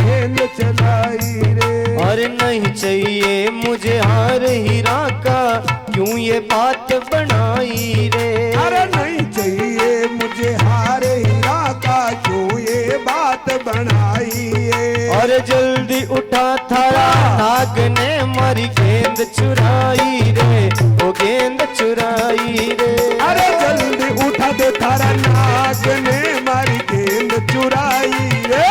गेंद चलाई रे। और नहीं चाहिए मुझे हार हीरा का, क्यों ये बात बनाई रे, अरे नहीं चाहिए मुझे हार हीरा का, क्यों ये बात बनाई है। और जल्दी उठा थारा नाग ने मारी गेंद चुराई रे, वो गेंद चुराई रे, अरे जल्दी उठा दे थारा नाग ने मारी गेंद चुराई रे,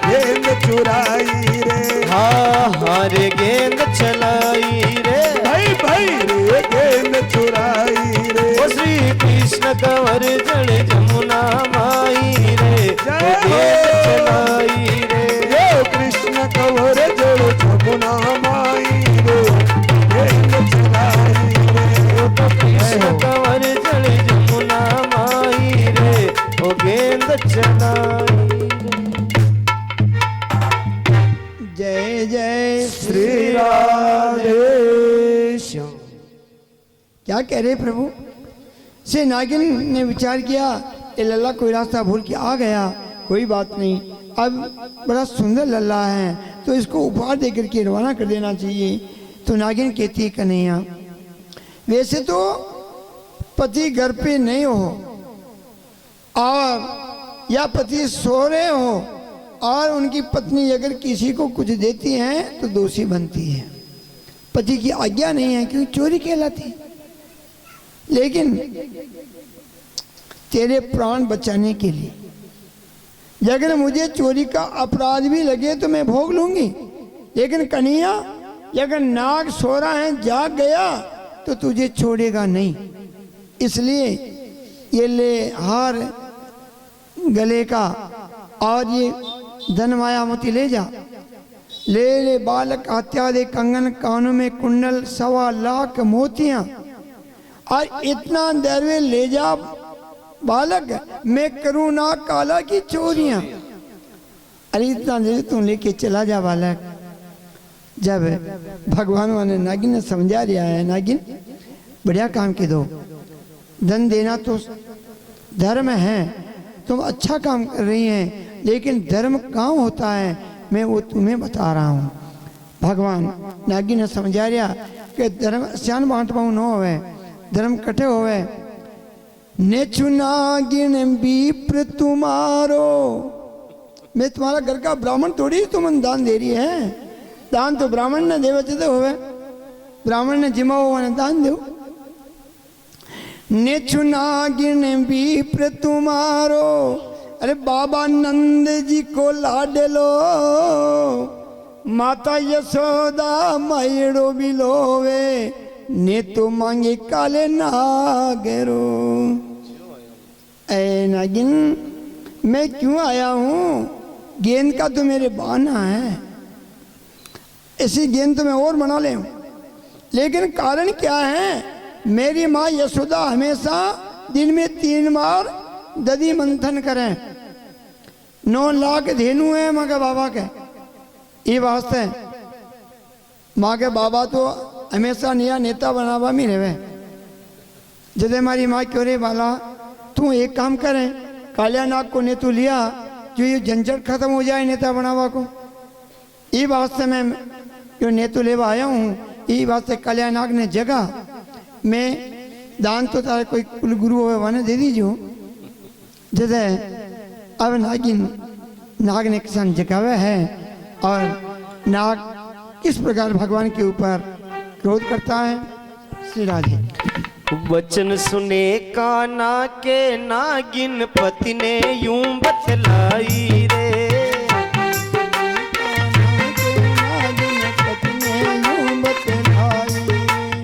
गेंद चुराई रे। हाँ हार गेंद चलाई रे, भाई भाई रे गेंद चुराई रे। ओ श्री कृष्ण कंवर जल जमुना माई रे, वो गेंद चलाई रे, यो कृष्ण कंवर जल जमुना माई रे, गेंद चलाई रे। ओ कृष्ण कंवर जल जमुना माई रे, वो गेंद चलाई रे। जय जय श्री राधे श्याम। क्या कह रहे प्रभु। से नागिन ने विचार किया, ये लल्ला कोई रास्ता भूल के आ गया, कोई बात नहीं, अब बड़ा सुंदर लल्ला है तो इसको उपहार दे करके रवाना कर देना चाहिए। तो नागिन कहती है, कन्हैया वैसे तो पति घर पे नहीं हो और या पति सो रहे हो और उनकी पत्नी अगर किसी को कुछ देती है तो दोषी बनती है, पति की आज्ञा नहीं है क्योंकि चोरी कहलाती। लेकिन तेरे प्राण बचाने के लिए अगर मुझे चोरी का अपराध भी लगे तो मैं भोग लूंगी, लेकिन कन्हैया अगर नाग सो रहा है जाग गया तो तुझे छोड़ेगा नहीं, इसलिए ये ले हार गले का और ये धन मायामती ले जा, ले बालक हत्या दे कंगन, कानों में कुंडल, 1.25 लाख मोतियां और इतना दरवे ले जा बालक, मैं करूँ ना काला की चोरियां। अरे इतना दे तू लेके चला जा बालक। जब भगवान ने नागिन ने समझा दिया है, नागिन बढ़िया काम के दो, धन देना तो धर्म है, तुम अच्छा काम कर रही हैं, लेकिन धर्म कहाँ होता है मैं वो तुम्हें बता रहा हूँ। भगवान नागिन ने समझा रहा कि धर्म श्यान बांट पाऊँ न होवे, धर्म कटे होवे। नेचु नागिन बीप्र तुम्हारो, मैं तुम्हारा घर का ब्राह्मण थोड़ी तुम दान दे रही है, दान तो ब्राह्मण ने देवे तो होवे, ब्राह्मण ने जिमा हुआ ने दान दो। नेचु नागिन बीप्र तुम्हारो, अरे बाबा नंद जी को लाडलो, माता यशोदा मैड़ो बिलोवे, ने तो मांगे काले नागरो। ऐ नागिन मैं क्यों आया हूँ, गेंद का तो मेरे बहाना है, ऐसी गेंद तो मैं और बना ले, लेकिन कारण क्या है, मेरी माँ यशोदा हमेशा दिन में 3 बार दधी मंथन करें। 9 लाख धेनु है माँ के बाबा के, ये वास्ते माँ के बाबा तो हमेशा नया नेता बनावा में रहे। जब हमारी माँ क्यों रे बाला तू एक काम करे, कालिया नाग को नेतू लिया जो ये झंझट खत्म हो जाए नेता बनावा को, ये वास्ते मैं जो नेतू लेवा आया हूँ, ये वास्ते कालिया नाग ने जगह मैं दान तो तारे कोई कुल गुरु हो वाने दे दीजिए। जैसे अब नाग ने किसान जगावे है, और नाग किस प्रकार भगवान के ऊपर क्रोध करता है। श्री राधे। वचन सुने काना के नागिन पति ने यूं बतलाई रे,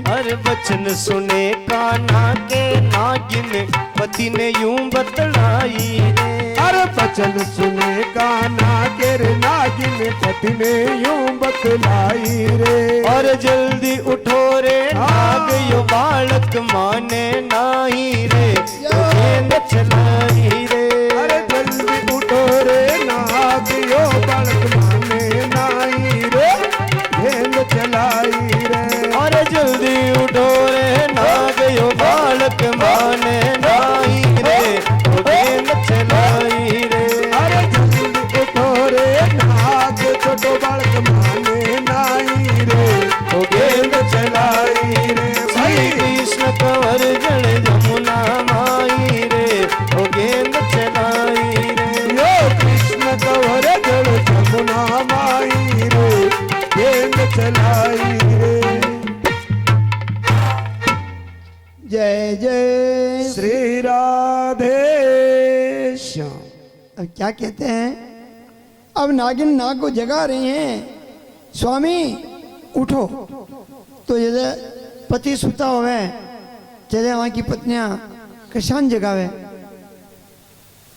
हर वचन सुने काना के नागिन पति ने यूं बतलाई रे, हर वचन सुने काना के रे नागिन पति ने यूं बतलाई रे। और जल्दी उठो रे नाग यो बालक माने नाही रे, गेंद चलाई रे। अरे जल्दी उठो रे नाग यो बालक माने नाही रे, गेंद चलाई रे। और जल्दी उठो रे नाग यो बालक माने नाही रे, गेंद चलाई रे। अरे जल्दी उठो रे नाग छोटो बालक माने नाही रे, गेंद चलाई रे। श्री कृष्ण कंवर जल जमुना माई रे, ओ गेंद चलाई रे। यो कृष्ण कंवर जल जमुना माई रे, गेंद चलाई रे। जय जय श्री राधे श्याम। अब क्या कहते हैं, अब नागिन नाग को जगा रही हैं, स्वामी उठो। तो जैसे पति सुता हुआ जैसे वहाँ की पत्नियां किसान जगावे,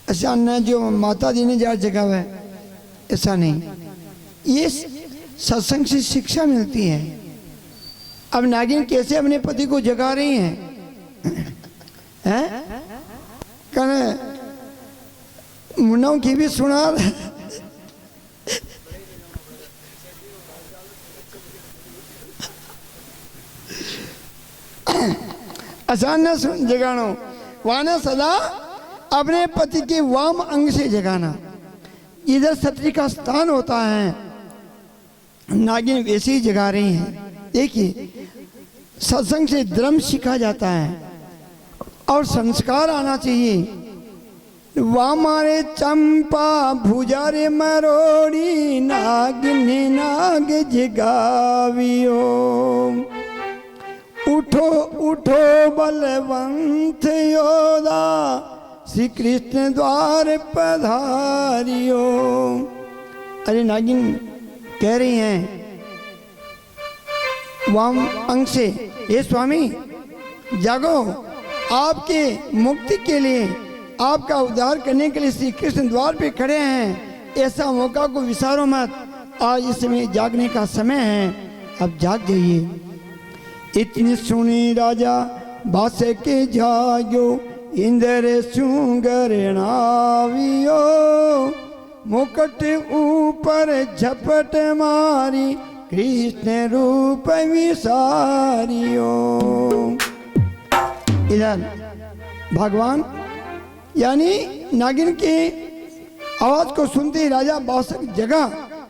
ऐसा न जो माता जी ने जार जगावे, ऐसा नहीं। ये सत्संग से शिक्षा मिलती है। अब नागिन कैसे अपने पति को जगा रही हैं, हैं? मुन्नाओं की भी सुना आसान न सुन जगानो, वाना सदा अपने पति के वाम अंग से जगाना, इधर सत्री का स्थान होता है। नागिन वैसे ही जगा रही हैं। देखिए सत्संग से धर्म सीखा जाता है और संस्कार आना चाहिए। वामारे चंपा भुजारे मरोड़ी, नागिन नाग जगावियो। उठो उठो बलवंत योदा, श्री कृष्ण द्वार पधारियो। अरे नागिन कह रही हैं वाम अंग से, ये स्वामी जागो, आपके मुक्ति के लिए, आपका उद्धार करने के लिए श्री कृष्ण द्वार पे खड़े हैं। ऐसा मौका को विसारो मत, आज इस समय जागने का समय है, अब जाग जाइए। इतनी सुनी राजा बास के जाग्यो, इंद्र सुंगर नावियो। मुकुट ऊपर झपट मारी, कृष्ण रूप विसारियो। इधर भगवान यानी नागिन की आवाज को सुनते ही राजा बासक जगा,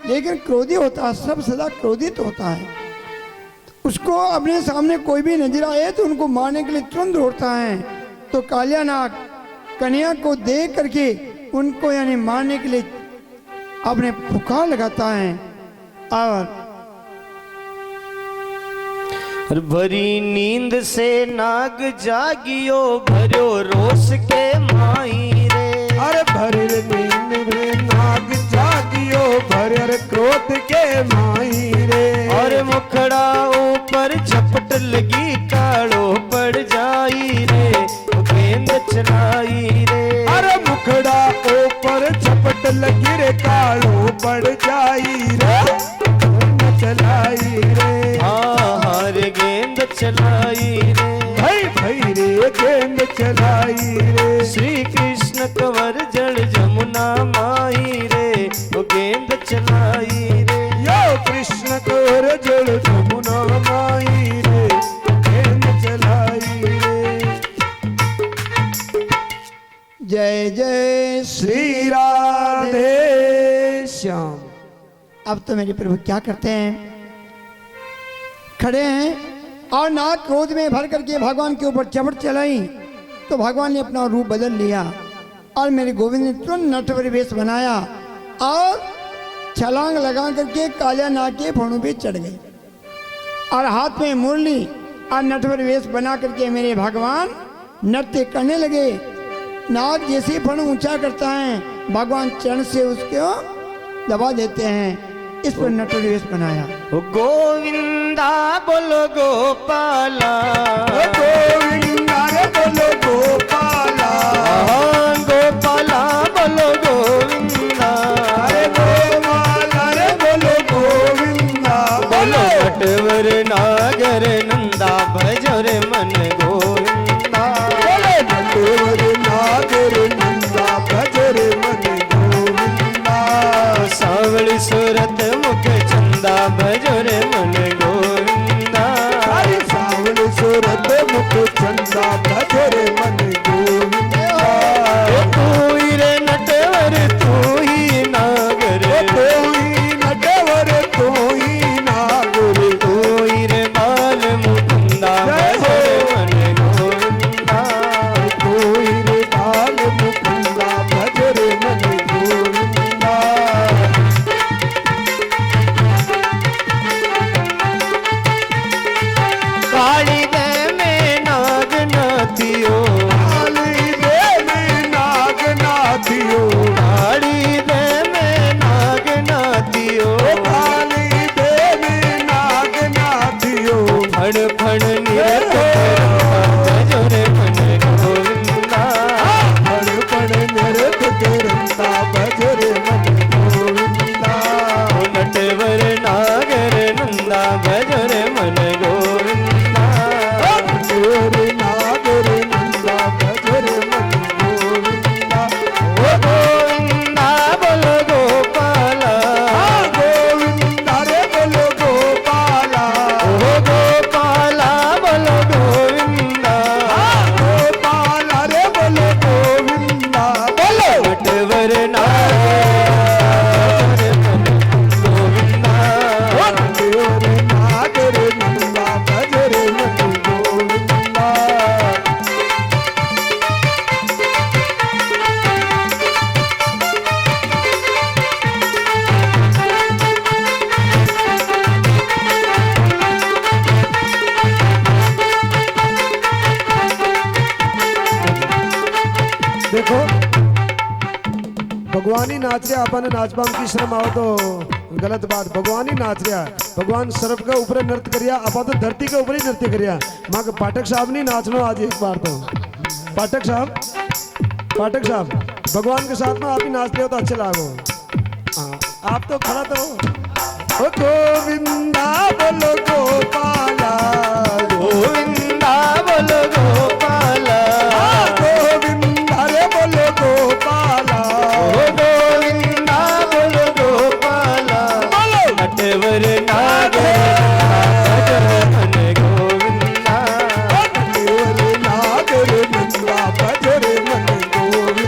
लेकिन क्रोधी होता है, सब सदा क्रोधित होता है। उसको अपने सामने कोई भी नजर आए तो उनको मारने के लिए तुरंत दौड़ता है। तो कालिया नाग कन्या को देख करके उनको यानी मारने के लिए अपने पुकार लगाता है। और भरी नींद से नाग जागियो, भरो रोष के माई रे। अरे भरी नींद में नाग जागियो, भर क्रोध के माई रे। और मुखड़ा ऊपर झपट लगी, कालो पड़ जाई रे, गेंद चलाई रे। अरे मुखड़ा ऊपर झपट लगी रे, कालो पड़ जाई रे, चलाई रे। हाँ रे गेंद चलाई रे, भाई रे गेंद चलाई रे। श्री कृष्ण कंवर जल जमुना माई रे, वो गेंद चलाई रे। यो कृष्ण कंवर जल जमुना माई रे, गेंद चलाई रे। जय जय श्री राधे श्याम। अब तो मेरे प्रभु क्या करते हैं, खड़े हैं और नाग क्रोध में भर करके भगवान के ऊपर चपट चलाई। तो भगवान ने अपना रूप बदल लिया और मेरे गोविंद ने तुरंत नटवर वेश बनाया और छलांग लगा करके कालिया नाग के फणों पे चढ़ गए और हाथ में मुरली और नटवर वेश बना करके मेरे भगवान नृत्य करने लगे। नाग जैसे फण ऊंचा करता है, भगवान चरण से उसको दबा देते हैं। इस पर नटवर वेश बनाया। ओ गोविंदा बोलो गोपाला, गोविंदा रे बोलो गोपाला। गोपाला बोलो गोविंदा, अरे गोपाला रे बोलो गोविंदा। बोलो नटवर नागर नंदा, भजो रे मन गोविंदा। बोलो नटवर नागर नंदा, भजो रे मन गोविंदा। सावली सूरत मुख चंदा, भजो रे मन गोविंदा। हरि सावल सूरत मुख चंदा, भजो रे मन गोविंदा। तू ही रे नटवर तू ही नागर, तू ही नटवर तू ही नागर। तू ही रे बाल मुकुंदा, भजो रे मन गोविंदा। तू ही रे बाल मुकुंदा, भजो रे मन गोविंदा। काली दे में नाग नाथियो, काली दे में नाग नाथियो। काली दे में नाग नाथियो। काली दे में नाग नाथियो। फड़ फड़ निरत भजो रे मन गोविंदा। फड़ फड़ नृत करता, भजो रे मन गोविंदा। नटवर नागर नंदा, भजो रे मन गोविंदा। नटवर नागर नंदा, भजो रे मन गोविंदा। ओ गोविंदा बोलो गोपाला, गोविंदा रे बोलो गोपाला। ओ गोपाला बोलो गोविंदा। गोपाला रे बोलो गोविंदा। बोलो नटवर नागर गोविंदा। नटवर नागर नंदा, भजो रे मन गोविंदा। देखो भगवान ही नाच रहा, अपन नाच पाम की शर्म आओ तो गलत बात। भगवान ही नाच रहा, भगवान सर्व के ऊपर नृत्य करिया, अपन तो धरती के ऊपर ही नृत्य करिया। माँ के पाठक साहब नहीं नाचना आज एक बार तो। पाठक साहब भगवान के साथ में आप ही नाच रहे हो तो अच्छे लागो। हाँ आप तो खड़ा तो ओ गोविंदा बोलो गोपाला। गोविंदा बोलो गोपाला, गोविंदा रे बोलो गोपाला। ओ गोविंदा बोलो गोपाला। नटवर नागर भजो रे मन गोविंदा। नटवर नागर नंदा, भजो रे मन गोविंदा।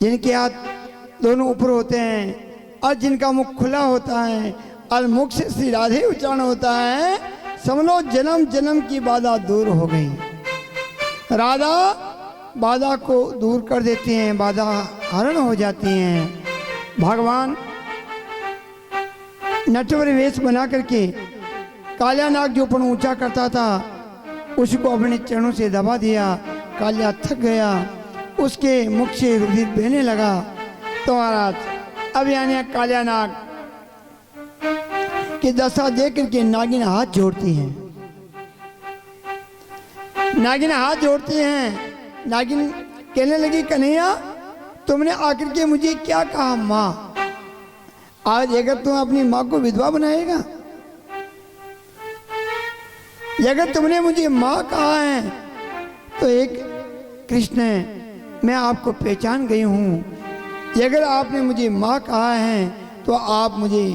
जिनके हाथ दोनों ऊपर होते हैं और जिनका मुख खुला होता है और मुख से श्री राधे उच्चारण होता है, समझ लो जन्म जन्म की बाधा दूर हो गई। राधा बाधा को दूर कर देती हैं, बाधा हरण हो जाती हैं। भगवान नटवर वेश बना करके कालिया नाग जो पण ऊंचा करता था उसको अपने चरणों से दबा दिया। कालिया थक गया, उसके मुख से रुधिर बहने लगा। तो महाराज अब यानी कालिया नाग की दशा देख करके नागिन हाथ जोड़ती हैं। नागिन हाथ जोड़ती हैं। नागिन कहने लगी, कन्हैया तुमने आकर के मुझे क्या कहा माँ? आज अगर तुम अपनी माँ को विधवा बनाएगा, अगर तुमने मुझे माँ कहा है तो एक कृष्ण मैं आपको पहचान गई हूँ। अगर आपने मुझे माँ कहा है तो आप मुझे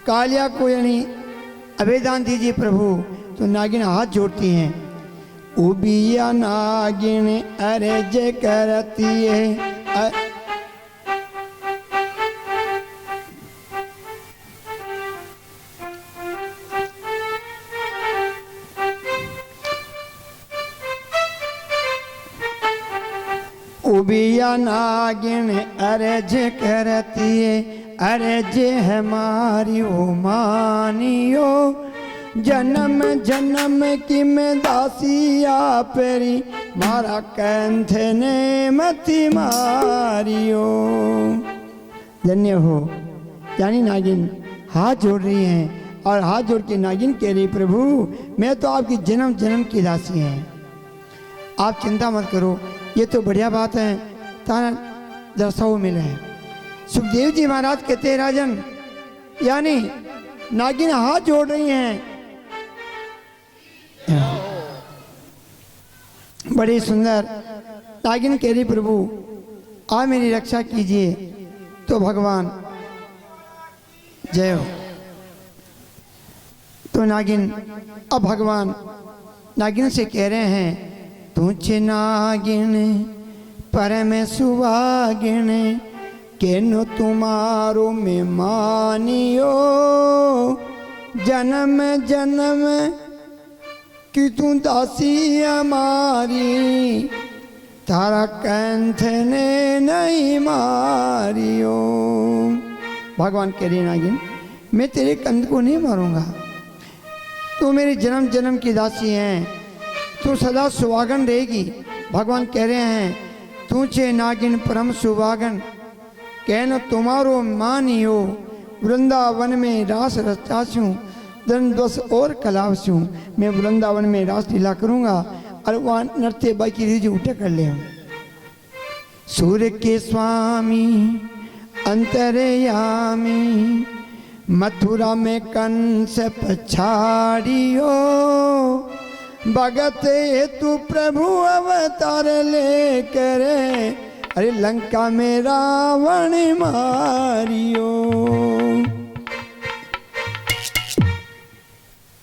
कालिया को यानी अभेदान दीजिए प्रभु। तो नागिन हाथ जोड़ती हैं। उबिया नागिन अर्ज करती है। उबिया नागिन अर्ज करती है, अर्ज हमारी ओ मानियो। जन्म जन्म की मैं दासिया पेरी, मारा कंठ ने मति मारियो। धन्य हो। यानी नागिन हाथ जोड़ रही हैं और हाथ जोड़ के नागिन कह रही, प्रभु मैं तो आपकी जन्म जन्म की दासी हैं, आप चिंता मत करो। ये तो बढ़िया बात है, ताना दर्शाओ मिले हैं। सुखदेव जी महाराज कहते हैं, राजन यानी नागिन हाथ जोड़ रही हैं। बड़ी सुंदर नागिन कह रही, प्रभु आप मेरी रक्षा कीजिए। तो भगवान जय हो। तो नागिन अब भगवान नागिन से कह रहे हैं, तुझे नागिन परम सुहागिन, केनो तुम्हारो में मानियो। जन्म जन्म कि तू दासी हमारी, तारा कंठ ने नहीं मारियो। भगवान कह रहे नागिन, मैं तेरे कंठ को नहीं मारूंगा, तू मेरी जन्म जन्म की दासी हैं, तू सदा सुहागन रहेगी। भगवान कह रहे हैं, तुझे नागिन परम सुहागन, कहना तुम्हारो मानियो। वृंदावन में रास रचास्यूं, दंडवश और कलावस्यूं। मैं वृंदावन में रास लीला करूंगा और वहाँ नृत्य बाकी रिज उठे कर ले। सूर्य के स्वामी अंतर्यामी, मथुरा में कंस पछाड़ियो। भगत तू प्रभु अवतार ले करे, अरे लंका में रावण मारियो।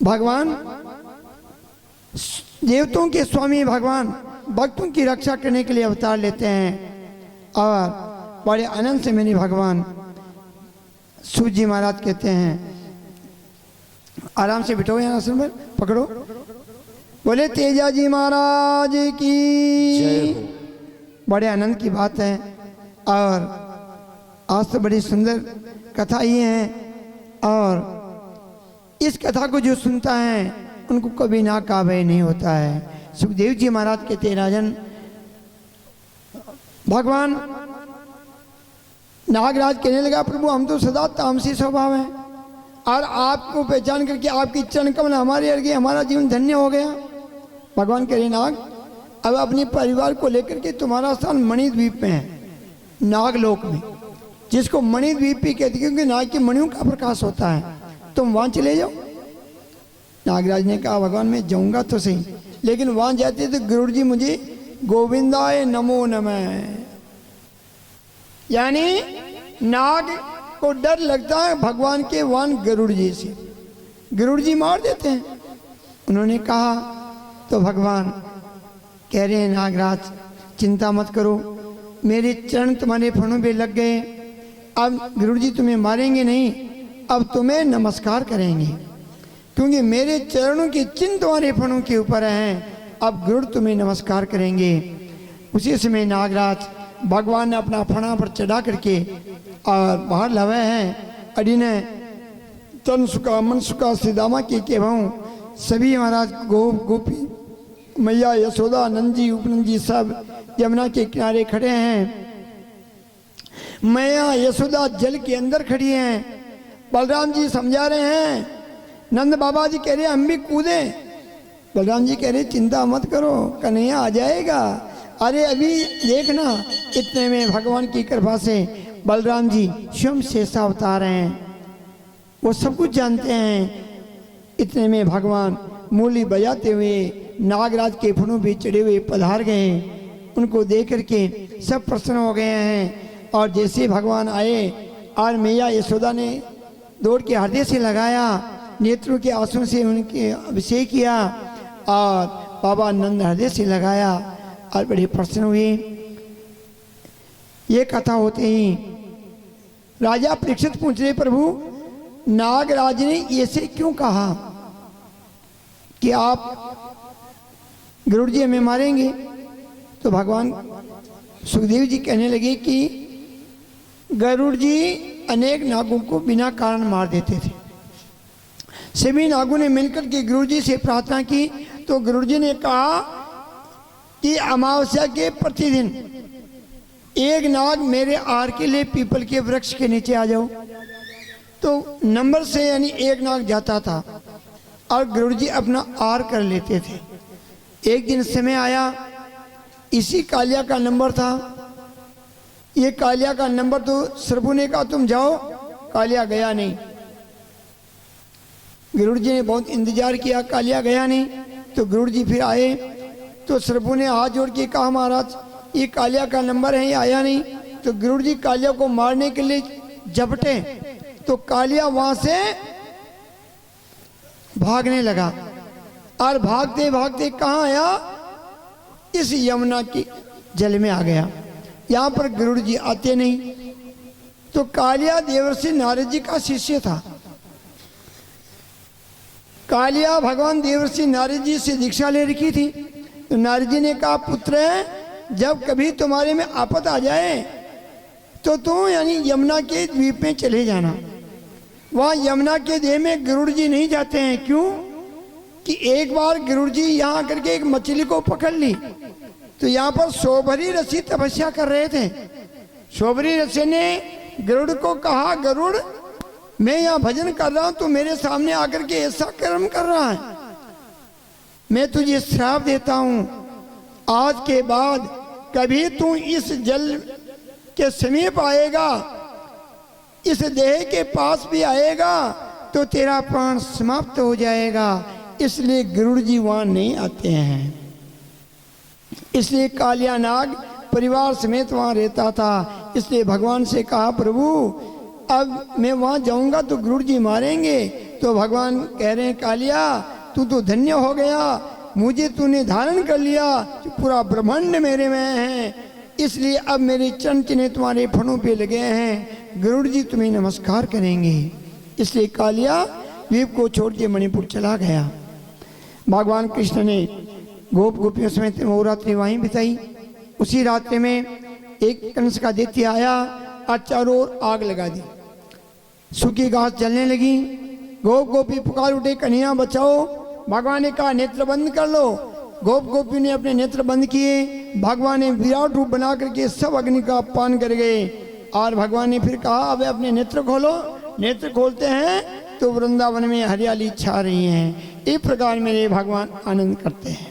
भगवान देवताओं के स्वामी भगवान भक्तों की रक्षा करने के लिए अवतार लेते हैं और बड़े आनंद से मेरे भगवान सूत जी महाराज कहते हैं, आराम से बिठो यहाँ आसन पर, पकड़ो। बोले तेजा जी महाराज की। बड़े आनंद की बात है और आज तो बड़ी सुंदर कथा ये है और इस कथा को जो सुनता है उनको कभी ना काबे नहीं होता है। सुखदेव जी महाराज कहते हैं, राजन भगवान नागराज कहने लगा, प्रभु हम तो सदा तामसी स्वभाव हैं और आपको पहचान करके आपकी चरण कमल हमारे अर्घे हमारा जीवन धन्य हो गया। भगवान कह रहे, नाग अब अपने परिवार को लेकर के तुम्हारा स्थान मणिद्वीप में है, नागलोक में, जिसको मणिद्वीप ही कहते हैं क्योंकि नाग की मणियों का प्रकाश होता है। तुम वहां चले जाओ। नागराज ने कहा, भगवान मैं जाऊंगा तो सही, लेकिन वहां जाते तो गरुड़ जी मुझे गोविंदाय नमो नमः, यानी नाग को डर लगता है भगवान के वाहन गरुड़ जी से, गरुड़ जी मार देते हैं। उन्होंने कहा तो भगवान कह रहे हैं, नागराज चिंता मत करो, मेरे चरण तुम्हारे फणों पे लग गए, अब गुरु जी तुम्हें मारेंगे नहीं, अब तुम्हें नमस्कार करेंगे, क्योंकि मेरे चरणों के चिन्ह तुम्हारे फणों के ऊपर हैं, अब गुरु तुम्हें नमस्कार करेंगे। उसी समय नागराज भगवान ने अपना फणा पर चढ़ा करके और बाहर लावे हैं। अड़ी ने तन सुखा मन सुखा सिदामा की कहूँ सभी महाराज गोप गोपी मैया यशोदा नंदी उपनंदी सब यमुना के किनारे खड़े हैं। मैया यशोदा जल के अंदर खड़ी हैं। बलराम जी समझा रहे हैं, नंद बाबा जी कह रहे हम भी कूदे। बलराम जी कह रहे चिंता मत करो, कन्हैया आ जाएगा। अरे अभी देखना, इतने में भगवान की कृपा से बलराम जी स्वयं शेषा अवतार हैं, वो सब कुछ जानते हैं। इतने में भगवान मूली बजाते हुए नागराज के फणों पे चढ़े हुए पधार गए। उनको देख करके सब प्रसन्न हो गए हैं। और जैसे भगवान आए और मैया यशोदा ने दौड़ के हृदय से लगाया, नेत्रों के आंसू से उनके अभिषेक किया और बाबा नंद हृदय से लगाया और बड़े प्रसन्न हुए। ये कथा होते ही राजा परीक्षित पूछ रहे, प्रभु नागराज ने ऐसे क्यों कहा कि आप गरुड़ जी हमें मारेंगे? तो भगवान सुखदेव जी कहने लगे कि गरुड़ जी अनेक नागों को बिना कारण मार देते थे। सभी नागों ने मिलकर के गुरु जी से प्रार्थना की, तो गुरु जी ने कहा कि अमावस्या के प्रतिदिन एक नाग मेरे आर के लिए पीपल के वृक्ष के नीचे आ जाओ। तो नंबर से यानी एक नाग जाता था और गुरु जी अपना आर कर लेते थे। एक दिन समय आया, इसी कालिया का नंबर था। ये कालिया का नंबर तो सरभु ने कहा तुम जाओ, कालिया गया नहीं। गुरु जी ने बहुत इंतजार किया, कालिया गया नहीं। तो गुरु जी फिर आए, तो सरभु ने हाथ जोड़ के कहा महाराज ये कालिया का नंबर है, ये आया नहीं। तो गुरु जी कालिया को मारने के लिए झपटे, तो कालिया वहां से भागने लगा और भागते भागते कहाँ आया? इस यमुना की जल में आ गया। यहाँ पर गरुड़ जी आते नहीं। तो कालिया देवर्षि नारद जी का शिष्य था। कालिया भगवान देवर्षि नारद जी से दीक्षा ले रखी थी। तो नारद जी ने कहा पुत्र जब कभी तुम्हारे में आपत आ जाए तो तुम यानी यमुना के द्वीप में चले जाना। वहाँ यमुना के देह में गरुड़ जी नहीं जाते हैं। क्यों? कि एक बार गरुड़ जी यहाँ करके एक मछली को पकड़ ली। तो यहाँ पर शोभरी ऋषि तपस्या कर रहे थे। शोभरी ऋषि ने गरुड़ को कहा गरुड़ मैं यहाँ भजन कर रहा हूँ, तो मेरे सामने आकर के ऐसा कर्म कर रहा है, मैं तुझे श्राप देता हूँ, आज के बाद कभी तू इस जल के समीप आएगा, इस देह के पास भी आएगा तो तेरा प्राण समाप्त हो जाएगा। इसलिए गरुड़ जी वहां नहीं आते हैं। इसलिए कालिया नाग परिवार समेत वहां रहता था। इसलिए भगवान से कहा प्रभु अब मैं वहां जाऊंगा तो गरुड़ जी मारेंगे। तो भगवान कह रहे हैं कालिया तू तो धन्य हो गया, मुझे तूने धारण कर लिया, पूरा ब्रह्मांड मेरे में है, इसलिए अब मेरे चरण चिन्ह तुम्हारे फणों पे लगे हैं, गरुड़ जी तुम्हें नमस्कार करेंगे। इसलिए कालिया द्वीप को छोड़ के मणिपुर चला गया। भगवान कृष्ण ने गोप गोपियों समेत नवरात्रि वहीं बिताई। उसी रात्रि में एक कंस का दैत्य आया और चारों ओर आग लगा दी। सूखी घास जलने लगी। गोप गोपी पुकार उठे कन्हैया बचाओ। भगवान ने कहा नेत्र बंद कर लो। गोप गोपी ने अपने नेत्र बंद किए। भगवान ने विराट रूप बना करके सब अग्नि का पान कर गए। और भगवान ने फिर कहा अब अपने नेत्र खोलो। नेत्र खोलते हैं तो वृंदावन में हरियाली छा रही है। इस प्रकार मेरे भगवान आनंद करते हैं।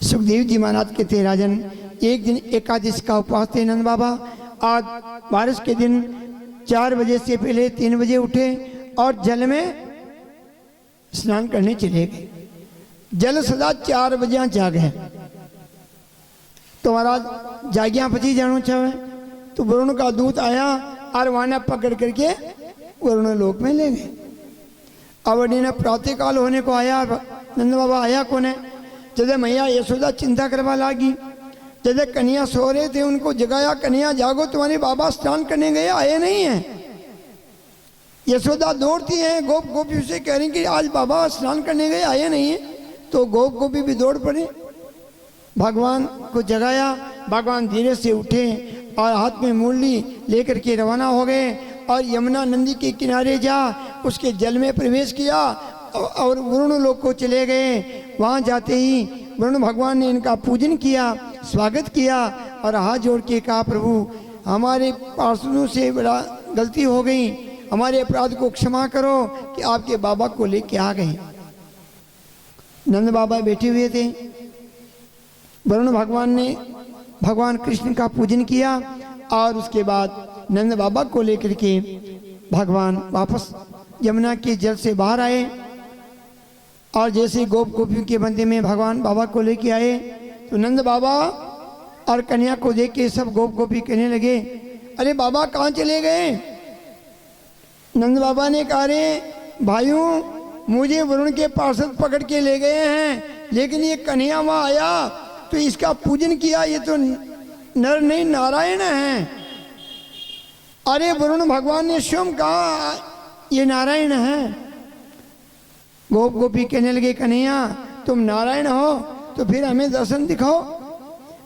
सुखदेव जी महाराज के थे राजन एक दिन एकादश का उपवास थे नंद बाबा। आज बारिश के दिन 4 बजे से पहले 3 बजे उठे और जल में स्नान करने चले गए। जल सदा 4 बजे जाग है। तो महाराज जागिया पची जानो चाहे तो वरुण का दूत आया और वाना पकड़ करके वरुण लोक में ले गए। अवधि ने प्रातः काल होने को आया। नंद बाबा आया कोने जब मैया यशोदा चिंता करवा लागी। जैसे कन्या सो रहे थे उनको जगाया, कन्या जागो तुम्हारे बाबा स्नान करने गए, आए नहीं हैं। यशोदा दौड़ती हैं, गोप गोपी से कह रही कि आज बाबा स्नान करने गए, आए नहीं हैं। तो गोप गोपी भी दौड़ पड़े, भगवान को जगाया। भगवान धीरे से उठे और हाथ में मुरली लेकर के रवाना हो गए और यमुना नदी के किनारे जा उसके जल में प्रवेश किया और वरुण लोक को चले गए। वहाँ जाते ही वरुण भगवान ने इनका पूजन किया, स्वागत किया और हाथ जोड़ के कहा, प्रभु हमारे पार्षदों से बड़ा गलती हो गई, हमारे अपराध को क्षमा करो कि आपके बाबा को लेके आ गए। नंद बाबा बैठे हुए थे। वरुण भगवान ने भगवान कृष्ण का पूजन किया और उसके बाद नंद बाबा को लेकर के भगवान वापस यमुना के जल से बाहर आए और जैसे गोप गोपियों के बंदे में भगवान बाबा को लेके आए तो नंद बाबा और कन्या को देख के सब गोप गोपी कहने लगे, अरे बाबा कहाँ चले गए? नंद बाबा ने कहा, रे भाइयों मुझे वरुण के पार्षद पकड़ के ले गए हैं, लेकिन ये कन्हैया वहाँ आया तो इसका पूजन किया, ये तो नर नहीं नारायण है। अरे वरुण भगवान ने स्वयं कहा ये नारायण है। गोप गोपी कहने लगे, कन्हैया तुम नारायण हो तो फिर हमें दर्शन दिखाओ,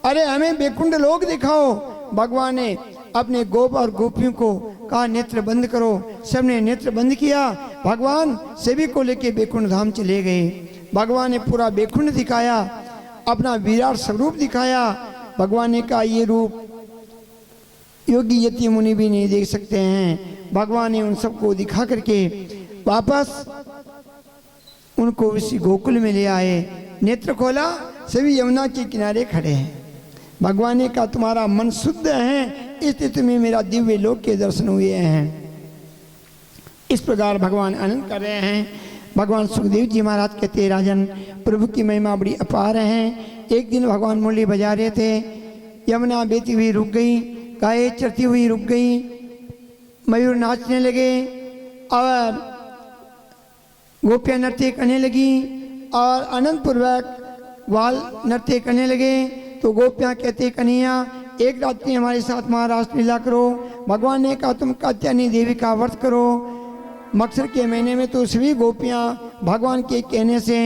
अरे हमें वैकुंठ लोक दिखाओ। भगवान ने अपने गोप और गोपियों को कहा नेत्र बंद करो, सबने नेत्र बंद किया। भगवान सभी को लेके वैकुंठ धाम चले गए। भगवान ने पूरा वैकुंठ दिखाया, अपना विराट स्वरूप दिखाया। भगवान ने कहा ये रूप योगी यति मुनि भी नहीं देख सकते हैं। भगवान ने उन सबको दिखा करके वापस उनको उसी गोकुल में ले आए। नेत्र खोला, सभी यमुना के किनारे खड़े हैं। भगवान ने कहा तुम्हारा मन शुद्ध है, इसलिए तुम्हें मेरा दिव्य लोक के दर्शन हुए हैं। इस प्रकार भगवान आनंद कर रहे हैं। भगवान सुखदेव जी महाराज कहते हैं, राजन प्रभु की महिमा बड़ी अपार है। एक दिन भगवान मुरली बजा रहे थे, यमुना बहती हुई रुक गई, गाय चरती हुई रुक गई, मयूर नाचने लगे और गोपियाँ नृत्य करने लगी और आनंद पूर्वक ग्वाल नृत्य करने लगे। तो गोपियाँ कहते, कन्हैया एक रात्रि हमारे साथ महाराज लीला करो। भगवान ने कहा तुम कात्यायनी देवी का व्रत करो। मक्सर के महीने में तो सभी गोपियाँ भगवान के कहने से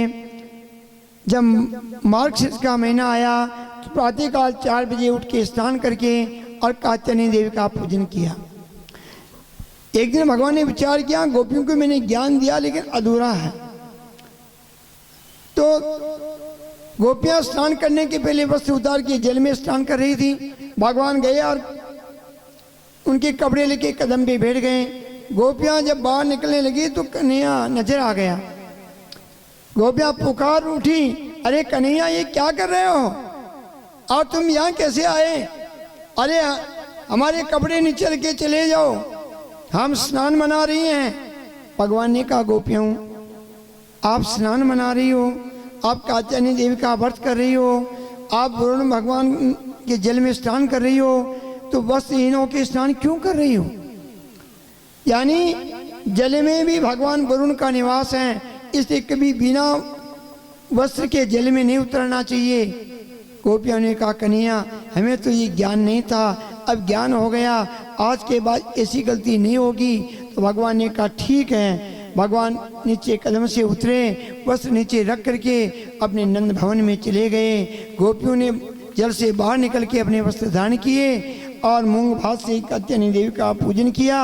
जब मार्गशीर्ष का महीना आया तो प्रातःकाल 4 बजे उठ के स्नान करके और कात्यायनी देवी का पूजन किया। एक दिन भगवान ने विचार किया गोपियों को मैंने ज्ञान दिया लेकिन अधूरा है, तो गोपियां स्नान करने के पहले वस्त्र उतार के जल में स्नान कर रही थी। भगवान गए और उनके कपड़े लेके कदम पे बैठ गए। गोपियां जब बाहर निकलने लगी तो कन्हैया नजर आ गया। गोपियां पुकार उठी, अरे कन्हैया ये क्या कर रहे हो और तुम यहाँ कैसे आए? अरे हमारे कपड़े नीचे रख के चले जाओ, हम स्नान मना रही हैं। भगवान ने कहा गोपियों आप स्नान मना रही हो, आप कात्यायनी देवी का व्रत कर रही हो, आप वरुण भगवान के जल में स्नान कर रही हो, तो वस्त्रहीन होकर स्नान क्यों कर रही हो? यानी जल में भी भगवान वरुण का निवास है, इसलिए कभी बिना वस्त्र के जल में नहीं उतरना चाहिए। गोपियों ने कहा कन्हैया हमें तो ये ज्ञान नहीं था, अब ज्ञान हो गया, आज के बाद ऐसी गलती नहीं होगी। तो भगवान ने कहा ठीक है। भगवान नीचे कदम से उतरे, वस्त्र नीचे रख करके अपने नंद भवन में चले गए। गोपियों ने जल से बाहर निकल के अपने वस्त्र धारण किए और मूंग भात से कात्यायनी देवी का पूजन किया।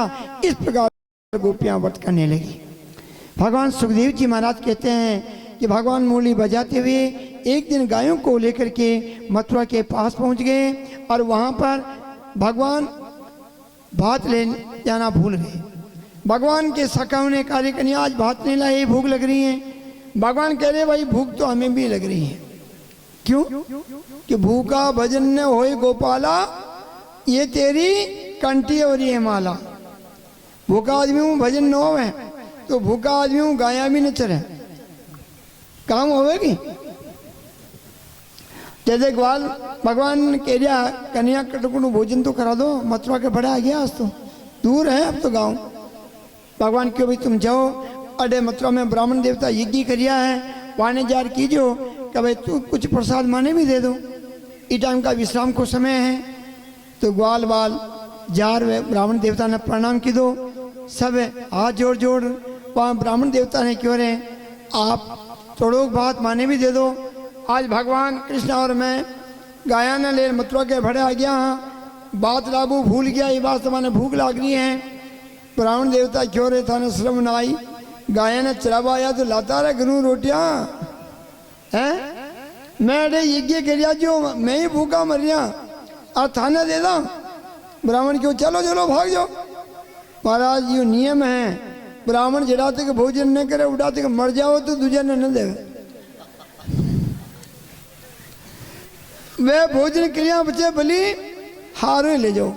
इस प्रकार गोपियां व्रत करने लगी। भगवान सुखदेव जी महाराज कहते हैं कि भगवान मुरली बजाते हुए एक दिन गायों को लेकर के मथुरा के पास पहुंच गए और वहां पर भगवान भात ले जाना भूल गए। भगवान के सखाओं ने कहा कन्हैया आज भात नहीं लाए, भूख लग रही है। भगवान कह रहे भाई भूख तो हमें भी लग रही है। क्यों? कि भूखा भजन न होए गोपाला, ये तेरी कंठी और ये माला। भूखा आदमी हूँ भजन न होवे तो भूखा आदमी हूँ गाया भी न चले, काम होवेगी। जैसे ग्वाल भगवान कह दिया कन्हैया कटकुटु भोजन तो करा दो, मथुरा के बड़ा आ गया, आज तो दूर है अब तो गाँव। भगवान क्यों भाई तुम जाओ, अरे मथुरा में ब्राह्मण देवता यज्ञ करिया है, वहाँ जार कीजिए कि भाई तू कुछ प्रसाद माने भी दे दो। इस टाइम का विश्राम को समय है। तो ग्वाल बाल जार वे ब्राह्मण देवता ने प्रणाम की दो, सब हाथ जोड़ जोड़ वहाँ ब्राह्मण देवता ने क्यों रहे आप थोड़ो बात माने भी दे दो। आज भगवान कृष्ण और मैं गाया न ले मथुरा के भड़े आ गया हाँ, बात लाबू भूल गया, ये बात तुम्हारे भूख लाग रही है। ब्राह्मण देवता क्यों रहे थाने श्रम न आई, गाया ने चरावा आया तो लाता रहे गनू रोटियाँ हैं, मैं अरे यज्ञ कर जो मैं ही भूखा मर गया और थाने दे दा। ब्राह्मण क्यों, चलो चलो भाग जाओ। महाराज ये नियम है, ब्राह्मण जड़ा तक भोजन न करे उड़ा तक मर जाओ तो दूजे ने न दे। वे भोजन क्रिया बचे भली हारो ले जाओ।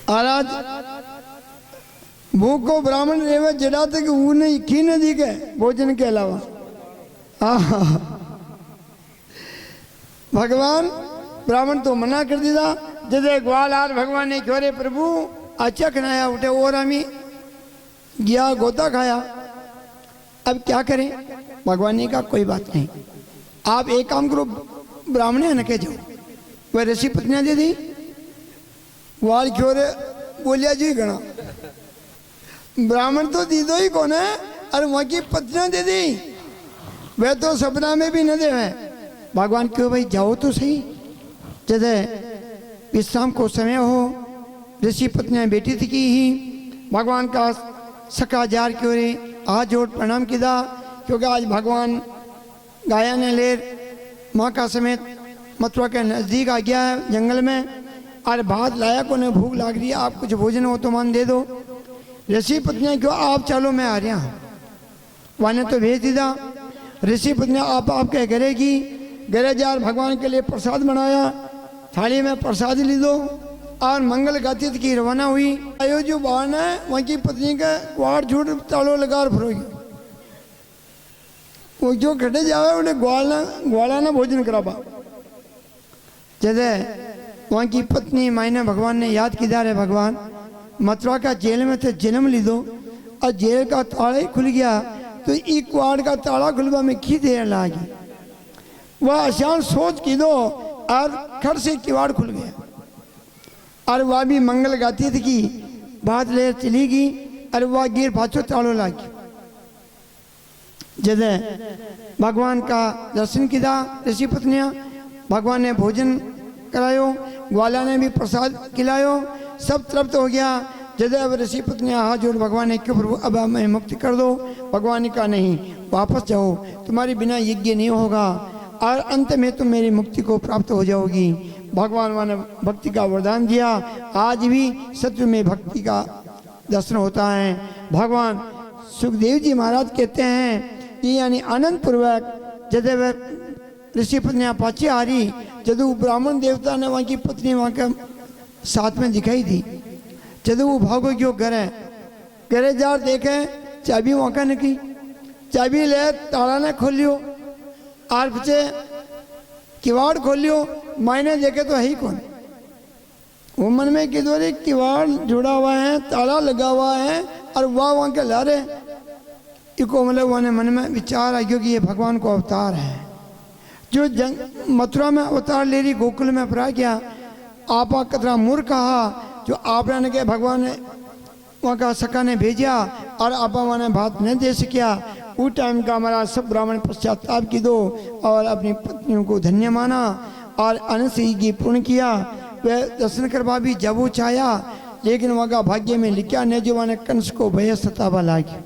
महाराज भूख को ब्राह्मण रेवे जड़ा तक वो नहीं खी न दिखे भोजन के अलावा। भगवान ब्राह्मण तो मना कर दिया। जैसे ग्वाल आर भगवान ने क्यों रे प्रभु अच्छा खनाया उठे और हमें गया गोता खाया, अब क्या करें। भगवान ने कहा कोई बात नहीं, आप एक काम करो ब्राह्मण है न कह जाओ। वह ऋषि पत्नियां दे दी, ग्वाल क्यों रे बोलिया जी गणा ब्राह्मण तो दी दो ही कौन है, और वहाँ की पत्नियां दे दी, वह तो सपना में भी न दे। भगवान क्यों भाई जाओ तो सही। जैसे विश्राम को समय हो, ऋषि पत्नियां बेटी थी की ही भगवान का सका जार क्यों रे हाथ जोड़ प्रणाम किया, क्योंकि आज भगवान गाया ने लेर माँ का समेत मथुरा के नज़दीक आ गया है जंगल में, और भात लाया को ने भूख लाग रही है, आप कुछ भोजन हो तो मान दे दो। ऋषि पत्नियां क्यों आप चलो मैं आ रहा हूँ, वहाँ ने तो भेज दिया। ऋषि पत्नियां आप कह करेगी गरे जार भगवान के लिए प्रसाद बनाया, थाली में प्रसाद ली दो और मंगल गाती की रवाना हुई। आयो जो बाण है वहाँ की पत्नी का ग्वाड़ झूठ तालो लगा फरोगी, वो जो खड़े जावे उन्हें ग्वाला ना भोजन कराबा। जैसे वहाँ की पत्नी मायने भगवान ने याद किया रे भगवान मथुरा का जेल में थे जन्म ली दो और जेल का ताला ही खुल गया तो एक क्वाड़ का ताला खुलवा में की देर लागी। वह आसान सोच की दो और खड़ से किवाड़ खुल गया, और वह भी मंगल गाती थी कि बात ले चली गई और वह गिर पाछो तालो लागी। जैसे भगवान का दर्शन किया ऋषि पत्नियां, भगवान ने भोजन करायो, ग्वाला ने भी प्रसाद खिलायो, सब तृप्त हो गया। जैसे अब ऋषि पत्नियां हाथ जोड़ भगवान ने क्यों प्रभु अब हमें मुक्त कर दो। भगवान ने कहा नहीं वापस जाओ, तुम्हारे बिना यज्ञ नहीं होगा और अंत में तुम मेरी मुक्ति को प्राप्त हो जाओगी। भगवान ने भक्ति का वरदान दिया, आज भी सत्य में भक्ति का दर्शन होता है। भगवान सुखदेव जी महाराज कहते हैं कि यानी आनंद पूर्वक जैसे वह ऋषि पत्नियां पाछी आ रही, जदू ब्राह्मण देवता ने वहाँ की पत्नी वहाँ के साथ में दिखाई दी, जदू वो भागो क्यों घरे जार देखे चाबी वहाँ का निकली, चाबी ले ताला ने खोल लियो और पीछे किवाड़ खोल लियो, मायने देखे तो है ही कौन। वो मन में कि दो किवाड़ जुड़ा हुआ है, ताला लगा हुआ है और वहाँ के ला रहे इको, मतलब वहाँ मन में विचार आ गया कि ये भगवान को अवतार है जो मथुरा में अवतार ले रही गोकुल में अपरा गया। आपा कतरा मूर्ख कहा जो आपने ने के भगवान ने वहाँ का सका ने भेजा और आपा वहाँ ने बात नहीं दे सकिया। उस टाइम का हमारा सब ब्राह्मण पश्चाताप की दो और अपनी पत्नियों को धन्य माना और अनंत की पूर्ण किया। वह दर्शन करवा भी जब वो चाया, लेकिन वहाँ का भाग्य में लिखा ने जो वहाँ कंस को भय सतावा लागी।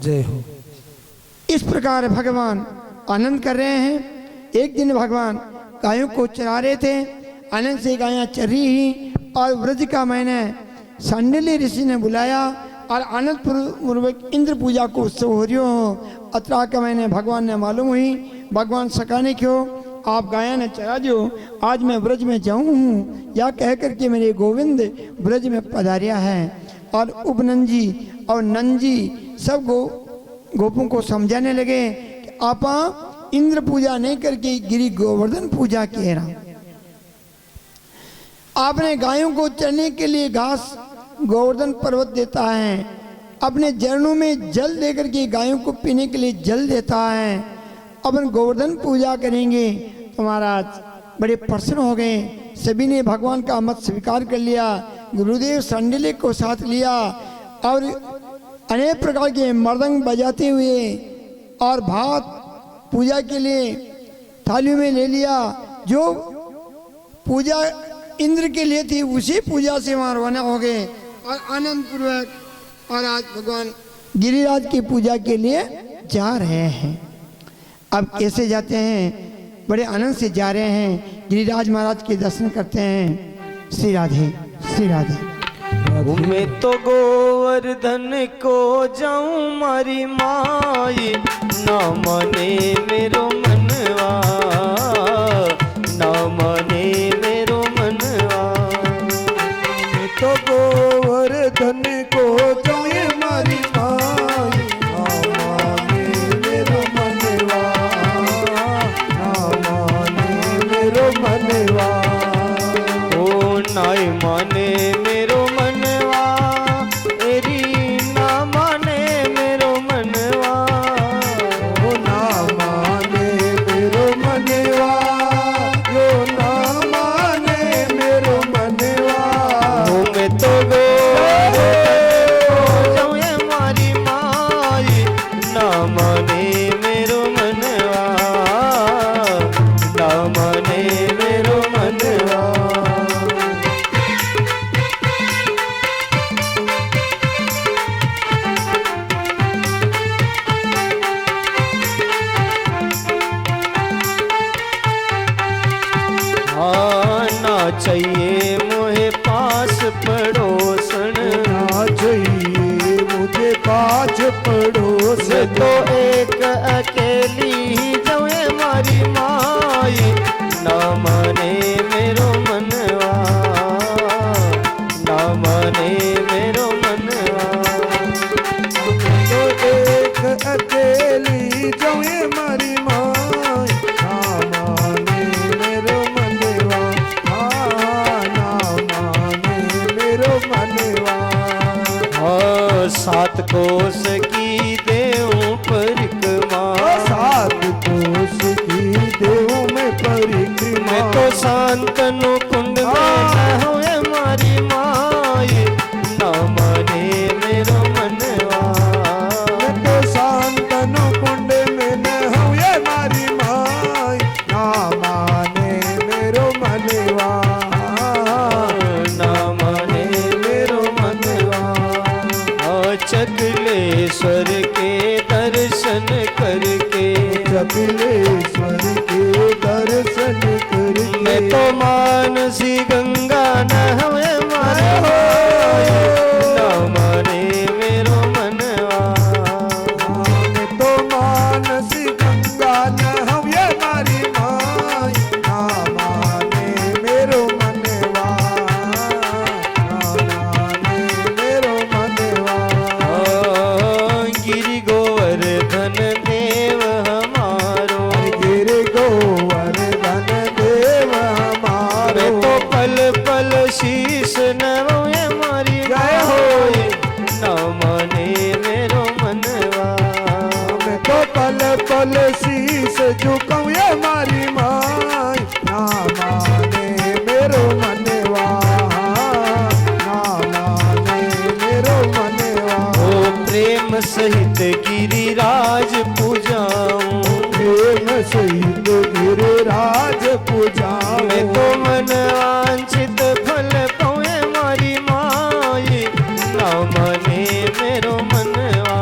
जय हो। इस प्रकार भगवान आनंद कर रहे हैं। एक दिन भगवान गायों को चरा रहे थे, आनंद से गायां चरी ही और व्रज का महीने सांडल्य ऋषि ने बुलाया और आनंद पूर्वक इंद्र पूजा को उत्सव हो रही हो। अतरा का महीने भगवान ने मालूम हुई, भगवान सकाने क्यों आप गाया ने चरा दो, आज मैं व्रज में जाऊँ हूँ या कह करके मेरे गोविंद व्रज में पधारिया है। और उपनंजी और नंजी सब गोपों को समझाने लगे कि आपा इंद्र पूजा नहीं करके गिरी गोवर्धन पूजा कह रहा। आपने गायों को चरने के लिए घास गोवर्धन पर्वत देता है, अपने झरनों में जल देकर के गायों को पीने के लिए जल देता है अपन गोवर्धन पूजा करेंगे। तो महाराज बड़े प्रसन्न हो गए, सभी ने भगवान का मत स्वीकार कर लिया। गुरुदेव संडलिक को साथ लिया और अनेक प्रकार के मृदंग बजाते हुए और भात पूजा के लिए थाली में ले लिया। जो पूजा इंद्र के लिए थी उसी पूजा से वहाँ रवाना हो गए और आनंद पूर्वक और आज भगवान गिरिराज की पूजा के लिए जा रहे हैं। अब कैसे जाते हैं? बड़े आनंद से जा रहे हैं, गिरिराज महाराज के दर्शन करते हैं। श्री राधे श्री राधे। मैं तो गोवर्धन को जाऊं मारी माई, ना माने मेरो मनवा, ना माने मेरो मनवा। मैं तो गोवर्धन को जाऊं मारी माई, ना माने मेरो मनवा, ना माने मेरो मनवा। ओ नाई माने मेरो मनवा, एरी ना माने मेरो मनवा। ओ ना माने मेरो मनवा, यो ना माने मेरो मनवा। ओ मैं तो गोवर्धन को जाऊं मारी माई, ना माने मेरो मनवा, ना माने मेरो मनवा। ना चाहिए मोहे पास पड़ोसन, ना चाहिए मुझे पाँच पड़ोस। मैं तो एक अकेली जाऊँ मारी माई, ना माने मेरो मनवा, ना माने मेरो मनवा। तो एक अकेली जाऊँ मारी माई, ना माने मेरो मनवा, ना माने मेरो मनवा। सात कोस की देऊं परिक्रमा, सात कोस की देव में परिक्रमा। मैं तो शांतनु कुंड में नहाऊं मारी माई, ना माने मेरो मनवा। मैं तो शांतनु कुंड में नहाऊं मारी माई, ना माने मेरो मनवा, ना माने मेरो मनवा। चकलेश्वर के दर्शन करके, कपिलेश्वर के दर्शन करके। मैं तो मानसी गंगा नहाऊं मारी माई, ना माने मेरो मनवा। मैं तो मानसी गंगा नहाऊं मारी माई, ना माने मेरो मनवा, ना माने मेरो मनवा। गिरि गोवर्धन देव हमारो, गिरि गोवर्धन देव हमारो। मैं तो पल पल शीश नवाऊं मारी जय हो। माई, ना माने मेरो मनवा। मैं तो पल पल शीस झुकाऊं ये मारी माई, ना माने मेरो मनवा, ना माने मेरो मनवा। ओ प्रेम सहित गिरिराज पूजाऊं, प्रेम सहित गिरिराज पूजाऊं। मैं तो मन वांछित फल पाऊं मारी माई, ना माने मेरो मनवा।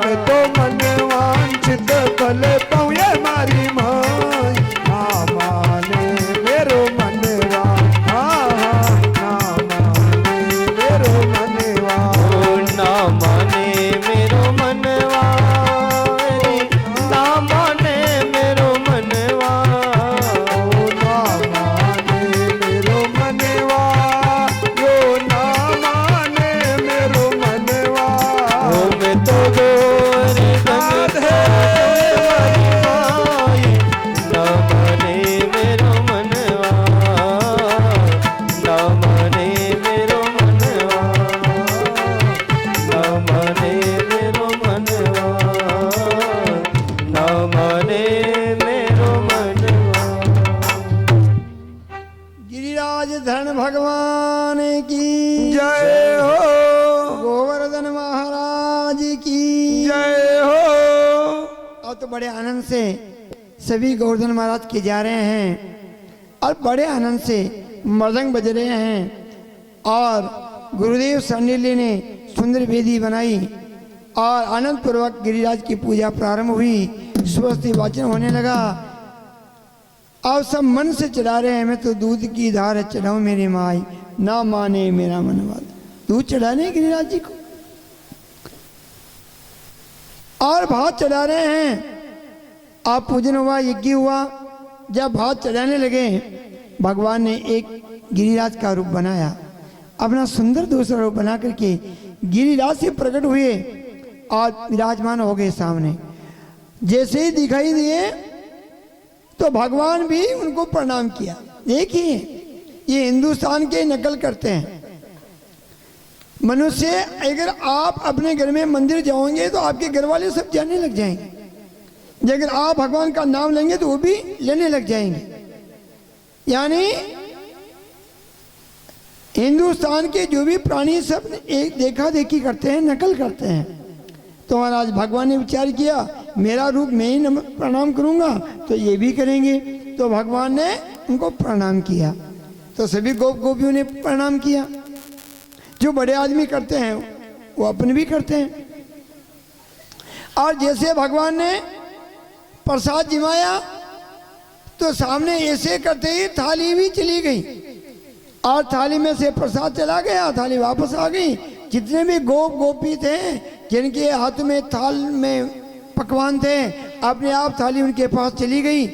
मैं तो मन वांछित फल पाऊं ये मारी माई, ना माने मेरो मनवा, ना माने मेरो मनवा। ओ ना माने मेरो मनवा, ना माने मेरो मनवा। ओ ना भगवान की जय हो, गोवर्धन महाराज की जय हो। और तो बड़े आनंद से सभी गोवर्धन महाराज के जा रहे हैं और बड़े आनंद से मृदंग बज रहे हैं और गुरुदेव सांडिल्य ने सुंदर वेदी बनाई और आनंद पूर्वक गिरिराज की पूजा प्रारंभ हुई। स्वस्ति वाचन होने लगा। अब सब मन से चढ़ा रहे हैं, मैं तो दूध की धार चढ़ाऊं मेरी माई, ना माने मेरा मनवाद। दूध चढ़ाने गिरिराज जी को और भात चढ़ा रहे हैं। आप पूजन हुआ, यज्ञ हुआ। जब भात चढ़ाने लगे भगवान ने एक गिरिराज का रूप बनाया, अपना सुंदर दूसरा रूप बना करके गिरिराज से प्रकट हुए और विराजमान हो गए सामने। जैसे ही दिखाई दिए तो भगवान भी उनको प्रणाम किया। देखिए ये हिंदुस्तान के नकल करते हैं। मनुष्य अगर आप अपने घर में मंदिर जाओगे तो आपके घर वाले सब जाने लग जाएंगे, अगर आप भगवान का नाम लेंगे तो वो भी लेने लग जाएंगे। यानी हिंदुस्तान के जो भी प्राणी सब एक देखा देखी करते हैं, नकल करते हैं। तो महाराज भगवान ने विचार किया मेरा रूप मैं ही प्रणाम करूंगा तो ये भी करेंगे। तो भगवान ने उनको प्रणाम किया तो सभी गोप गोपियों ने प्रणाम किया। जो बड़े आदमी करते हैं वो अपन भी करते हैं। और जैसे भगवान ने प्रसाद जिमाया तो सामने ऐसे करते ही थाली भी चली गई और थाली में से प्रसाद चला गया, थाली वापस आ गई। जितने भी गोप गोपी थे जिनके हाथ में थाल में पकवान थे, अपने आप थाली उनके पास चली गई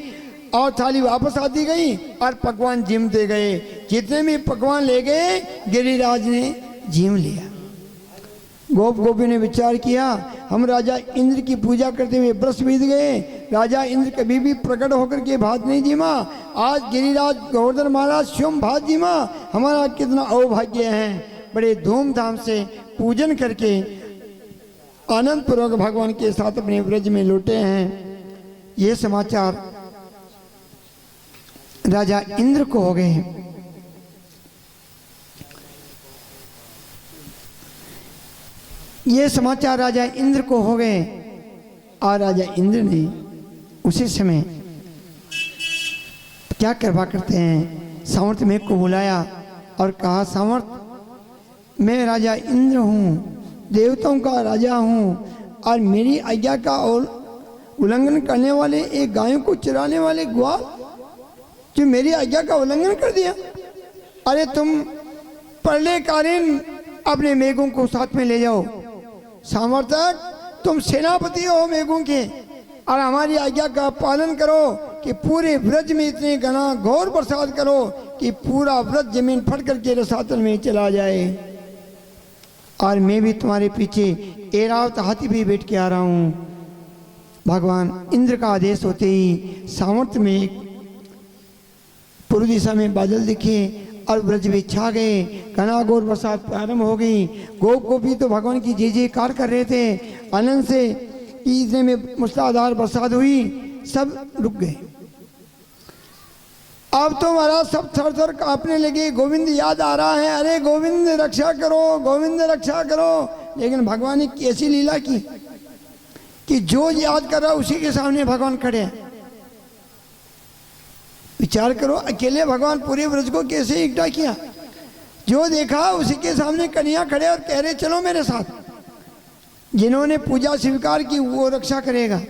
और थाली वापस आती गई और पकवान जिमते गए। जितने भी पकवान ले गए गिरिराज ने जिम लिया। गोप गोपी ने विचार किया हम राजा इंद्र की पूजा करते हुए वर्ष बीत गए, राजा इंद्र कभी भी प्रकट होकर के भात नहीं जिमा, आज गिरिराज गोवर्धन महाराज स्वयं भात जिमा, हमारा कितना अवभाग्य है। बड़े धूमधाम से पूजन करके आनंद पूर्वक भगवान के साथ अपने व्रज में लौटे हैं। ये समाचार राजा इंद्र को हो गए। ये समाचार राजा इंद्र को हो गए और राजा इंद्र ने उसी समय क्या करवा करते हैं, सामर्थ में को बुलाया और कहा सामर्थ मैं राजा इंद्र हूँ, देवताओं का राजा हूँ और मेरी आज्ञा का और उल्लंघन करने वाले एक गायों को चराने वाले ग्वाल जो मेरी आज्ञा का उल्लंघन कर दिया। अरे तुम प्रलयकालीन अपने मेघों को साथ में ले जाओ। सामर्थक तुम सेनापति हो मेघों के और हमारी आज्ञा का पालन करो कि पूरे व्रज में इतने घना घोर बरसात करो कि पूरा व्रज जमीन फट करके रसातल में चला जाए। और मैं भी तुम्हारे पीछे ऐरावत हाथी भी बैठ के आ रहा हूँ। भगवान इंद्र का आदेश होते ही सामर्थ्य में एक पूर्व दिशा में बादल दिखे और व्रज में छा गए। घना घोर बरसात प्रारंभ हो गई। गोप गोपी तो भगवान की जय जयकार कर रहे थे आनंद से कि इतने में मूसलाधार बरसात हुई, सब रुक गए। अब तो महाराज सब थर थर कांपने लगे। गोविंद याद आ रहा है, अरे गोविंद रक्षा करो, गोविंद रक्षा करो। लेकिन भगवान ने कैसी लीला की कि जो याद कर रहा उसी के सामने भगवान खड़े हैं। विचार करो अकेले भगवान पूरे व्रज को कैसे इकट्ठा किया। जो देखा उसी के सामने कन्हैया खड़े और कह रहे चलो मेरे साथ। जिन्होंने पूजा स्वीकार की वो रक्षा करेगा।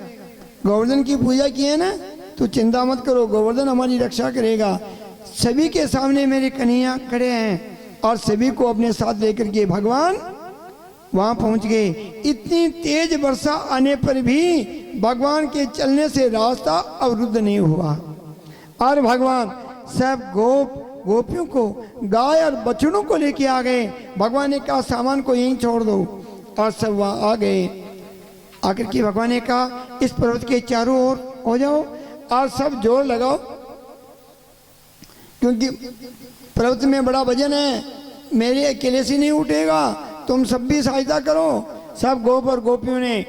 गोवर्धन की पूजा की है ना, तो चिंता मत करो, गोवर्धन हमारी रक्षा करेगा। सभी के सामने मेरे कन्हैया खड़े हैं और सभी को अपने साथ लेकर के भगवान वहां पहुंच गए। इतनी तेज वर्षा आने पर भी भगवान के चलने से रास्ता अवरुद्ध नहीं हुआ और भगवान सब गोपियों को गाय और बछड़ों को लेके आ गए। भगवान ने कहा सामान को यहीं छोड़ दो और सब वहां आ गए। आकर के भगवान ने कहा इस पर्वत के चारों ओर हो जाओ और सब जोर लगाओ क्योंकि पर्वत में बड़ा वजन है, मेरे अकेले से नहीं उठेगा, तुम सब भी सहायता करो। सब गोप और गोपियों ने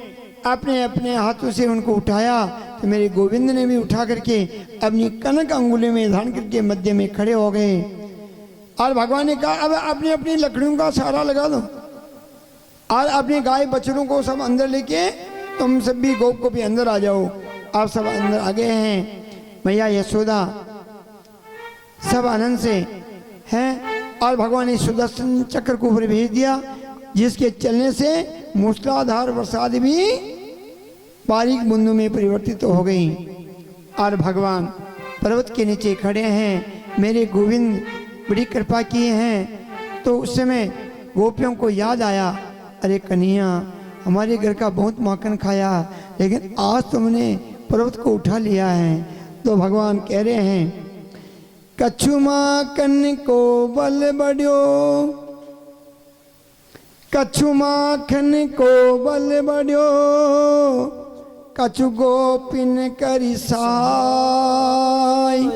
अपने अपने हाथों से उनको उठाया तो मेरे गोविंद ने भी उठा करके अपनी कनक अंगुली में धारण करके मध्य में खड़े हो गए। और भगवान ने कहा अब अपनी अपनी लकड़ियों का सहारा लगा दो और अपनी गाय बछड़ों को सब अंदर लेके तुम सब भी गोप को भी अंदर आ जाओ। आप सब अंदर आ गए हैं। मैया यशोदा सब आनंद से हैं और भगवान ने सुदर्शन चक्र को ऊपर भेज दिया, जिसके चलने से मूसलाधार बरसात भी बारीक बूंदों में परिवर्तित हो गई। और भगवान पर्वत के नीचे खड़े हैं, मेरे गोविंद बड़ी कृपा किए हैं। तो उस समय गोपियों को याद आया, अरे कन्हैया हमारे घर का बहुत माखन खाया, लेकिन आज तुमने पर्वत को उठा लिया है। तो भगवान कह रहे हैं, कछु माखन को बल बढ़ियो, कछु माखन को बल बढ़ियो, कछु गोपिन करी साई,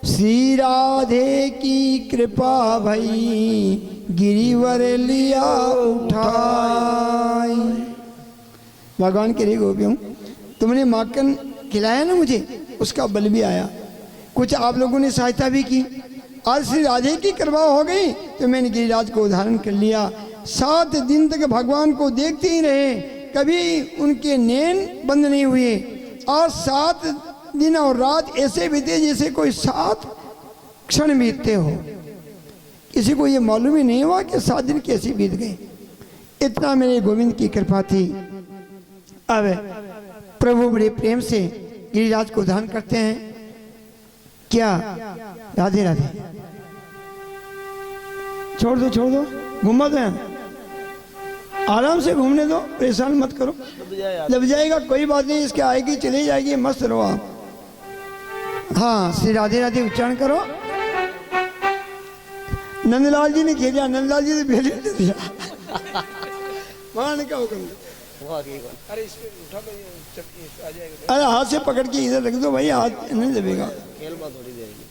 श्री राधे की कृपा भई गिरिवर लिया उठाई। भगवान के लिए गोपियों, तुमने माखन खिलाया ना मुझे, उसका बल भी आया, कुछ आप लोगों ने सहायता भी की, आज श्री राधे की कृपा हो गई तो मैंने गिरिराज को धारण कर लिया। 7 दिन तक भगवान को देखते ही रहे, कभी उनके नैन बंद नहीं हुए और 7 दिन और रात ऐसे बीते जैसे कोई 7 क्षण बीतते हो। किसी को ये मालूम ही नहीं हुआ कि 7 दिन कैसे बीत गए। इतना मेरे गोविंद की कृपा थी। अब प्रभु बड़े प्रेम से गिरिराज को धारण करते हैं। क्या राधे राधे, छोड़ दो छोड़ दो, घुमा दो, आराम से घूमने दो, परेशान मत करो, लग जाएगा कोई बात नहीं, इसके आएगी चली जाएगी, मस्त रहो आप। हाँ, श्री राधे राधे उच्चारण करो। नंदलाल जी ने खेला, नंदलाल जी ने भेज दिया, वहां क्या हुक्म, अरे इस पे उठा लो, आ जाएगा। अरे हाथ से पकड़ के इधर रख दो भाई, हाथ नहीं दबेगा, खेल बात थोड़ी देगी।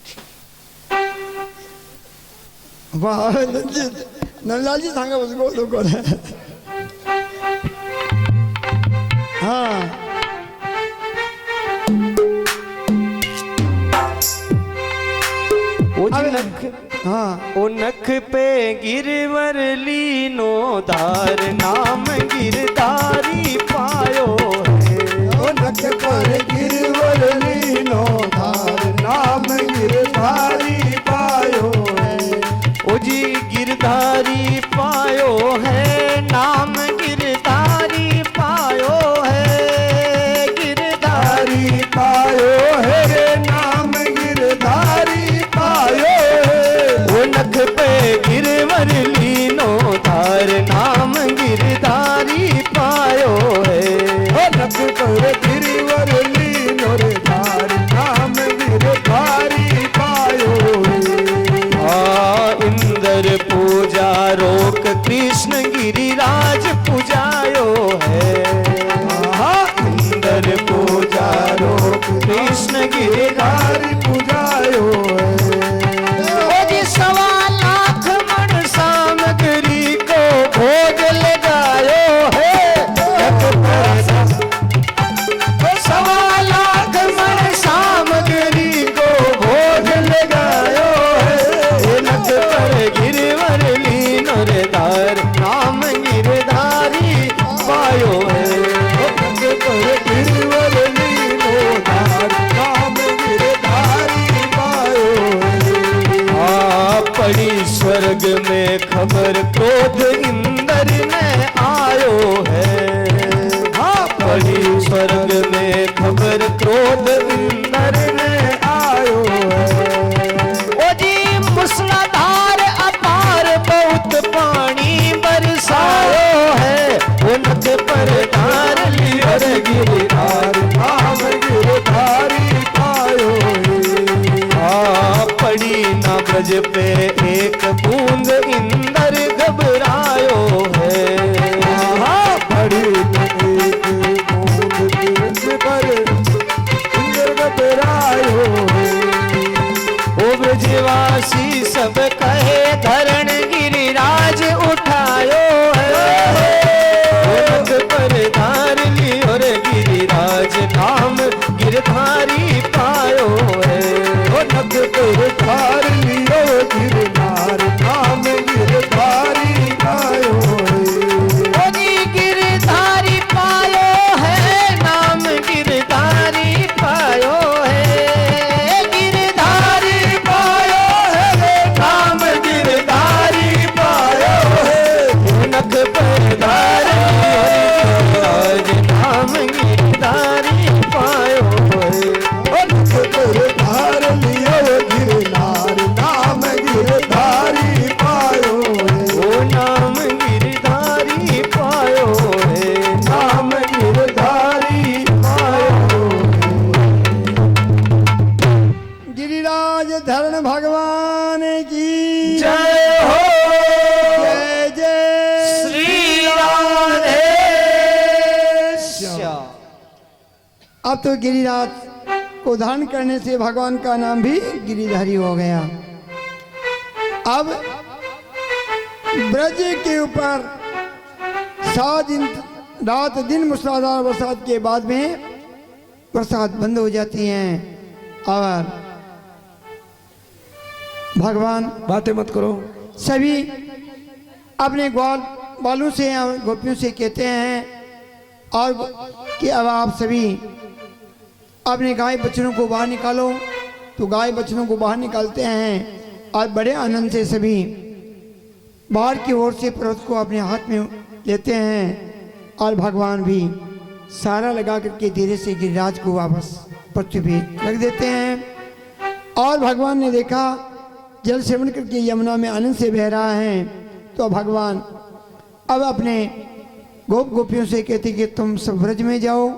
वाह नंदलाल जी सांगा उसको तो कौन है। हाँ ओ नख पे गिरवर लीनो धार, नाम गिरधारी पायो है। ओ नख पर गिरवर लीनो धार, नाम गिरधारी पायो है। ओ जी गिरधारी पायो है, नाम गिरधारी पायो है, गिरधारी पायो है, नाम गिरधारी पायो है। ओ नख पे गिरवर लीनो धार, नाम गिरधारी पायो है। ओ नख पर गिरवर लीनो धार, नाम गिरधारी पायो है। इंदर पूजा रोक कृष्ण गिरिराज पूजायो है। इंदर पूजा रोक कृष्ण गिरिराज पूजायो है। 1.25 लाख मण सामग्री को भोग लगायो है। 1.25 लाख मण सामग्री को भोग लगायो है। नख पर गिरवर लीनो रे धार, नाम गिरधारी पायो है। नख पर गिरवर लीनो धार, नाम गिरधारी पायो है। पड़ी स्वर्ग में खबर, क्रोध इंदर में आयो है। पड़ी स्वर्ग में खबर, क्रोध इंदर में आयो है। ओ जी मूसलाधार अपार बहुत पानी बरसायो है। वो नख पर धार लियो रे गिरधार, नाम गिरधारी पायो है। पड़ी ना ब्रज पे एक बूंद, इंदर घबरायो है। पड़ी एक बूंद ब्रज पर, इंदर घबरायो है। ओ ब्रजवासी सब कहे, धरण गिरिराज उठायो है। वो नख पर धार लियो रे गिरिराज, नाम गिरधारी पायो है। ओ नख पर धार लियो गिरधार, गिरिराज धरण भगवान की जय हो जय जय श्री राधे श्याम। अब तो गिरिराज को धारण करने से भगवान का नाम भी गिरिधारी हो गया। अब ब्रज के ऊपर 7 दिन रात दिन मूसलाधार बरसात के बाद में बरसात बंद हो जाती है और भगवान बातें मत करो। सभी अपने ग्वाल बालों से और गोपियों से कहते हैं और कि अब आप सभी अपने गाय बच्चों को बाहर निकालो। तो गाय बच्चों को बाहर निकालते हैं और बड़े आनंद से सभी बाहर की ओर से पर्वत को अपने हाथ में लेते हैं और भगवान भी सारा लगा करके धीरे से गिरिराज को वापस पृथ्वी पे रख देते हैं। और भगवान ने देखा जल सेवन करके यमुना में आनंद से बह रहा है। तो भगवान अब अपने गोप गोपियों से कहते कि तुम सब ब्रज में जाओ।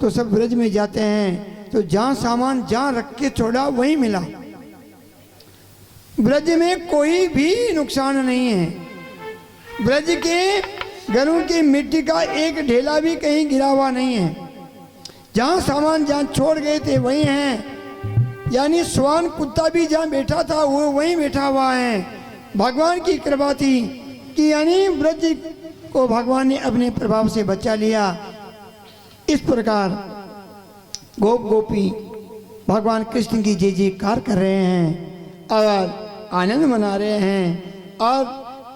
तो सब ब्रज में जाते हैं। तो जहाँ सामान जहाँ रख के छोड़ा वहीं मिला। ब्रज में कोई भी नुकसान नहीं है। ब्रज के घरों की मिट्टी का एक ढेला भी कहीं गिरा हुआ नहीं है। जहाँ सामान जहाँ छोड़ गए थे वहीं हैं। यानी स्वान कुत्ता भी जहाँ बैठा था वो वहीं बैठा हुआ है। भगवान की कृपा थी कि यानी ब्रज को भगवान ने अपने प्रभाव से बचा लिया। इस प्रकार गोप गोपी भगवान कृष्ण की जय जयकार कर रहे हैं और आनंद मना रहे हैं और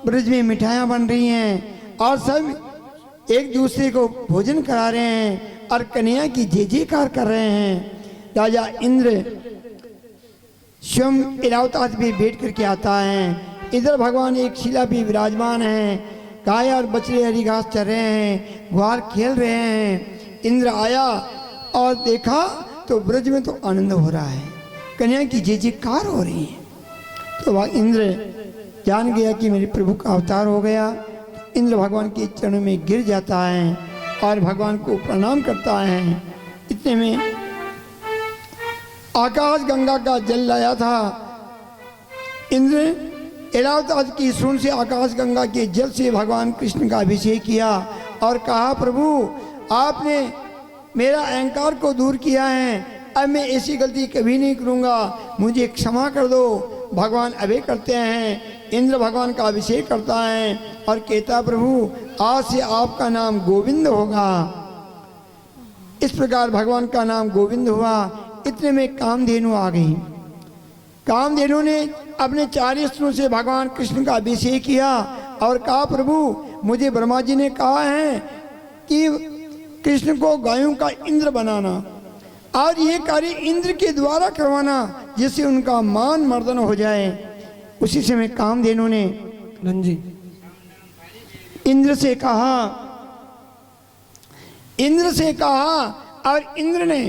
ब्रज में मिठाइयाँ बन रही हैं और सब एक दूसरे को भोजन करा रहे हैं और कन्हैया की जय जयकार कर रहे हैं। राजा इंद्र स्वयं इलावताज पे बैठ करके आता है। इधर भगवान एक शिला पे विराजमान है। गाय और बछड़े हरी घास चर रहे हैं, ग्वाल खेल रहे हैं। इंद्र आया और देखा तो ब्रज में तो आनंद हो रहा है, कन्हैया की जय जयकार हो रही है। तो वह इंद्र जान गया कि मेरे प्रभु का अवतार हो गया। इंद्र भगवान के चरणों में गिर जाता है और भगवान को प्रणाम करता है। इतने में आकाश गंगा का जल लाया था। इंद्र एलावताज की सूंड से आकाश गंगा के जल से भगवान कृष्ण का अभिषेक किया और कहा, प्रभु आपने मेरा अहंकार को दूर किया है। अब मैं ऐसी गलती कभी नहीं करूँगा, मुझे क्षमा कर दो। भगवान अभय करते हैं। इंद्र भगवान का अभिषेक करता है और कहता, प्रभु आज से आपका नाम गोविंद होगा। इस प्रकार भगवान का नाम गोविंद हुआ। इतने में कामधेनु आ गई। कामधेनु ने अपने 4 अस्त्रों से भगवान कृष्ण का अभिषेक किया और कहा, प्रभु मुझे ब्रह्मा जी ने कहा है कि कृष्ण को गायों का इंद्र बनाना और ये कार्य इंद्र के द्वारा करवाना जिससे उनका मान मर्दन हो जाए। उसी समय कामधेनु ने नंजी इंद्र से कहा और इंद्र ने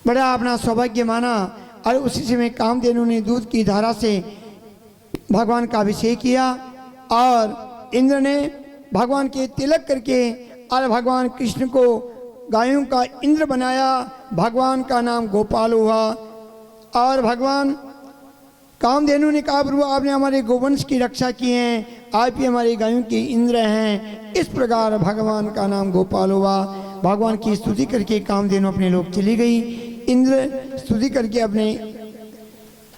बड़ा अपना सौभाग्य माना और उसी समय कामधेनु ने दूध की धारा से भगवान का अभिषेक किया और इंद्र ने भगवान के तिलक करके और भगवान कृष्ण को गायों का इंद्र बनाया। भगवान का नाम गोपाल हुआ और भगवान कामधेनु ने कहा, प्रभु आपने हमारे गोवंश की रक्षा की है, आप ही हमारे गायों के इंद्र हैं। इस प्रकार भगवान का नाम गोपाल हुआ। भगवान की स्तुति करके कामधेनु अपने लोग चली गई। इंद्र स्तुति करके अपने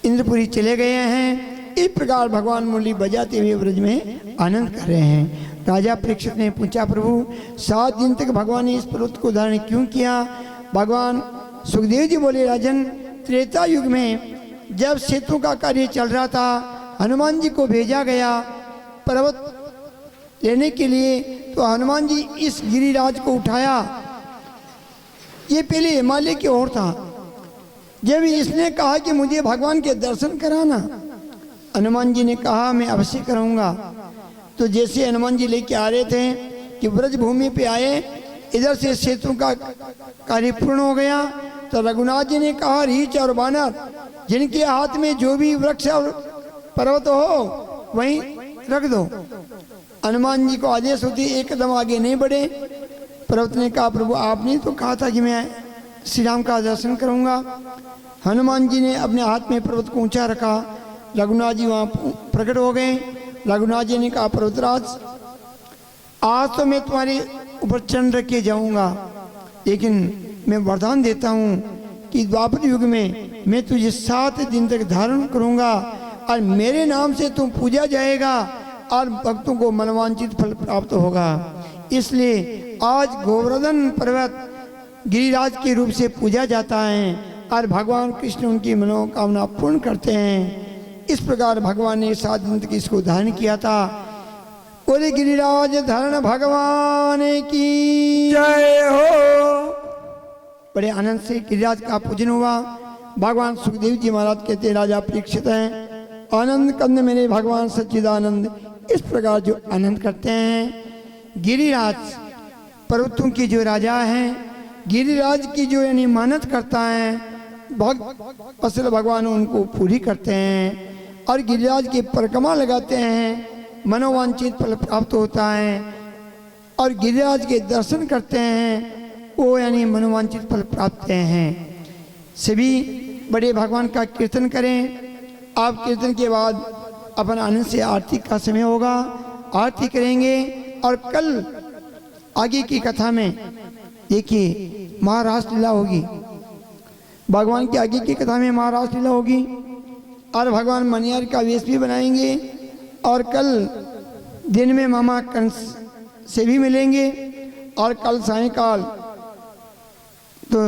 इंद्रपुरी चले गए हैं। इस प्रकार भगवान मुरली बजाते हुए ब्रज में आनंद कर रहे हैं। राजा परीक्षित ने पूछा, प्रभु 7 दिन तक भगवान ने इस पर्वत को धारण क्यों किया? भगवान सुखदेव जी बोले, राजन त्रेता युग में जब सेतु का कार्य चल रहा था, हनुमान जी को भेजा गया पर्वत लेने के लिए। तो हनुमान जी इस गिरिराज को उठाया। ये पहले हिमालय की ओर था। जब इसने कहा कि मुझे भगवान के दर्शन कराना, हनुमान जी ने कहा मैं अवश्य करूँगा। तो जैसे हनुमान जी लेके आ रहे थे कि ब्रज भूमि पे आए, इधर से सेतु का कार्य पूर्ण हो गया। तो रघुनाथ जी ने कहा, रीछ और बानर जिनके हाथ में जो भी वृक्ष और पर्वत हो वहीं रख दो। हनुमान जी को आदेश होती एकदम आगे नहीं बढ़े। पर्वत ने कहा, प्रभु आपने तो कहा था कि मैं श्री राम का दर्शन करूंगा। हनुमान जी ने अपने हाथ में पर्वत को ऊंचा रखा। रघुनाथ जी वहाँ प्रकट हो गए। रघुनाथ जी ने कहा, पर्वतराज आज तो मैं तुम्हारे ऊपर चरण रख के जाऊंगा, लेकिन मैं वरदान देता हूँ कि द्वापर युग में मैं तुझे 7 दिन तक धारण करूंगा और मेरे नाम से तुम पूजा जाएगा और भक्तों को मनवांछित फल प्राप्त होगा। इसलिए आज गोवर्धन पर्वत गिरिराज के रूप से पूजा जाता है और भगवान कृष्ण उनकी मनोकामना पूर्ण करते हैं। इस प्रकार भगवान ने 7 दिन तक इसको धारण किया था। बोले गिरिराज धरण भगवान की जय हो। बड़े आनंद से गिरिराज का पूजन हुआ। भगवान सुखदेव जी महाराज कहते, राजा परीक्षित हैं, आनंद कंद मेरे भगवान सच्चिदानंद। इस प्रकार जो आनंद करते हैं। गिरिराज पर्वतों की जो राजा हैं, गिरिराज की जो यानी मानत करता है, भक्त असल भगवान उनको पूरी करते हैं और गिरिराज की परिक्रमा लगाते हैं, मनोवांछित फल प्राप्त होता है। और गिरिराज के दर्शन करते हैं, वो यानी मनोवांछित फल प्राप्त हैं। सभी बड़े भगवान का कीर्तन करें। आप कीर्तन के बाद अपन आनंद से आरती का समय होगा, आरती करेंगे। और कल आगे की कथा में देखिए महारास लीला होगी। भगवान की आगे की कथा में महारास लीला होगी और भगवान मनियार का वेश भी बनाएंगे। और कल दिन में मामा कंस से भी मिलेंगे और कल सायंकाल तो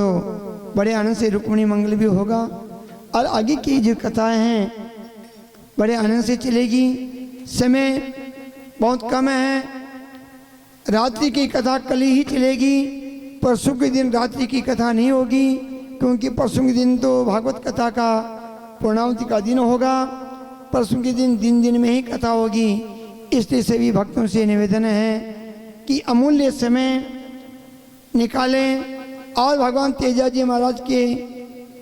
बड़े आनंद से रुक्मिणी मंगल भी होगा। और आगे की जो कथाएं हैं बड़े आनंद से चलेगी। समय बहुत कम है। रात्रि की कथा कल ही चलेगी। परसों के दिन रात्रि की कथा नहीं होगी, क्योंकि परसों के दिन तो भागवत कथा का पूर्णावती का दिन होगा। परसों के दिन दिन में ही कथा होगी। इसलिए सभी भक्तों से निवेदन है कि अमूल्य समय निकालें और भगवान तेजाजी महाराज के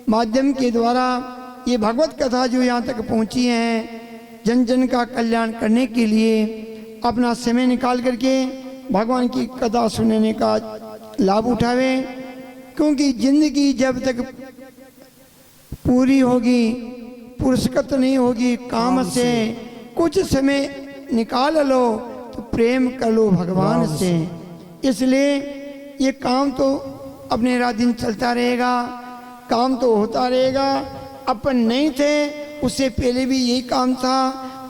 माध्यम के द्वारा ये भगवत कथा जो यहाँ तक पहुँची है, जन जन का कल्याण करने के लिए अपना समय निकाल करके भगवान की कथा सुनने का लाभ उठावे। क्योंकि जिंदगी जब तक पूरी होगी, पुरस्कृत नहीं होगी काम से, कुछ समय निकाल लो तो प्रेम कर लो भगवान से। इसलिए ये काम तो अपने रात दिन चलता रहेगा, काम तो होता रहेगा। अपन नहीं थे उससे पहले भी यही काम था,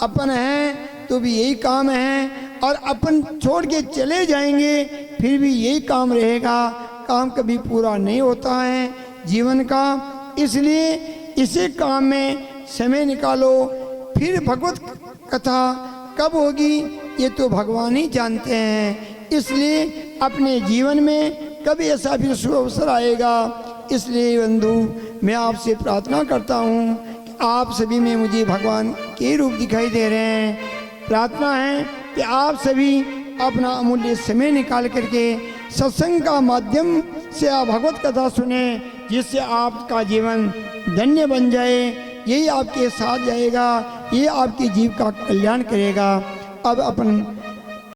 अपन हैं तो भी यही काम है, और अपन छोड़ के चले जाएंगे फिर भी यही काम रहेगा। काम कभी पूरा नहीं होता है जीवन का। इसलिए इसी काम में समय निकालो। फिर भगवत कथा कब होगी ये तो भगवान ही जानते हैं। इसलिए अपने जीवन में कभी ऐसा भी शुभ अवसर आएगा। इसलिए बंधु मैं आपसे प्रार्थना करता हूँ कि आप सभी में मुझे भगवान के रूप दिखाई दे रहे हैं। प्रार्थना है कि आप सभी अपना अमूल्य समय निकाल करके सत्संग का माध्यम से आप भगवत कथा सुने, जिससे आपका जीवन धन्य बन जाए। यही आपके साथ जाएगा, ये आपके जीव का कल्याण करेगा। अब अपन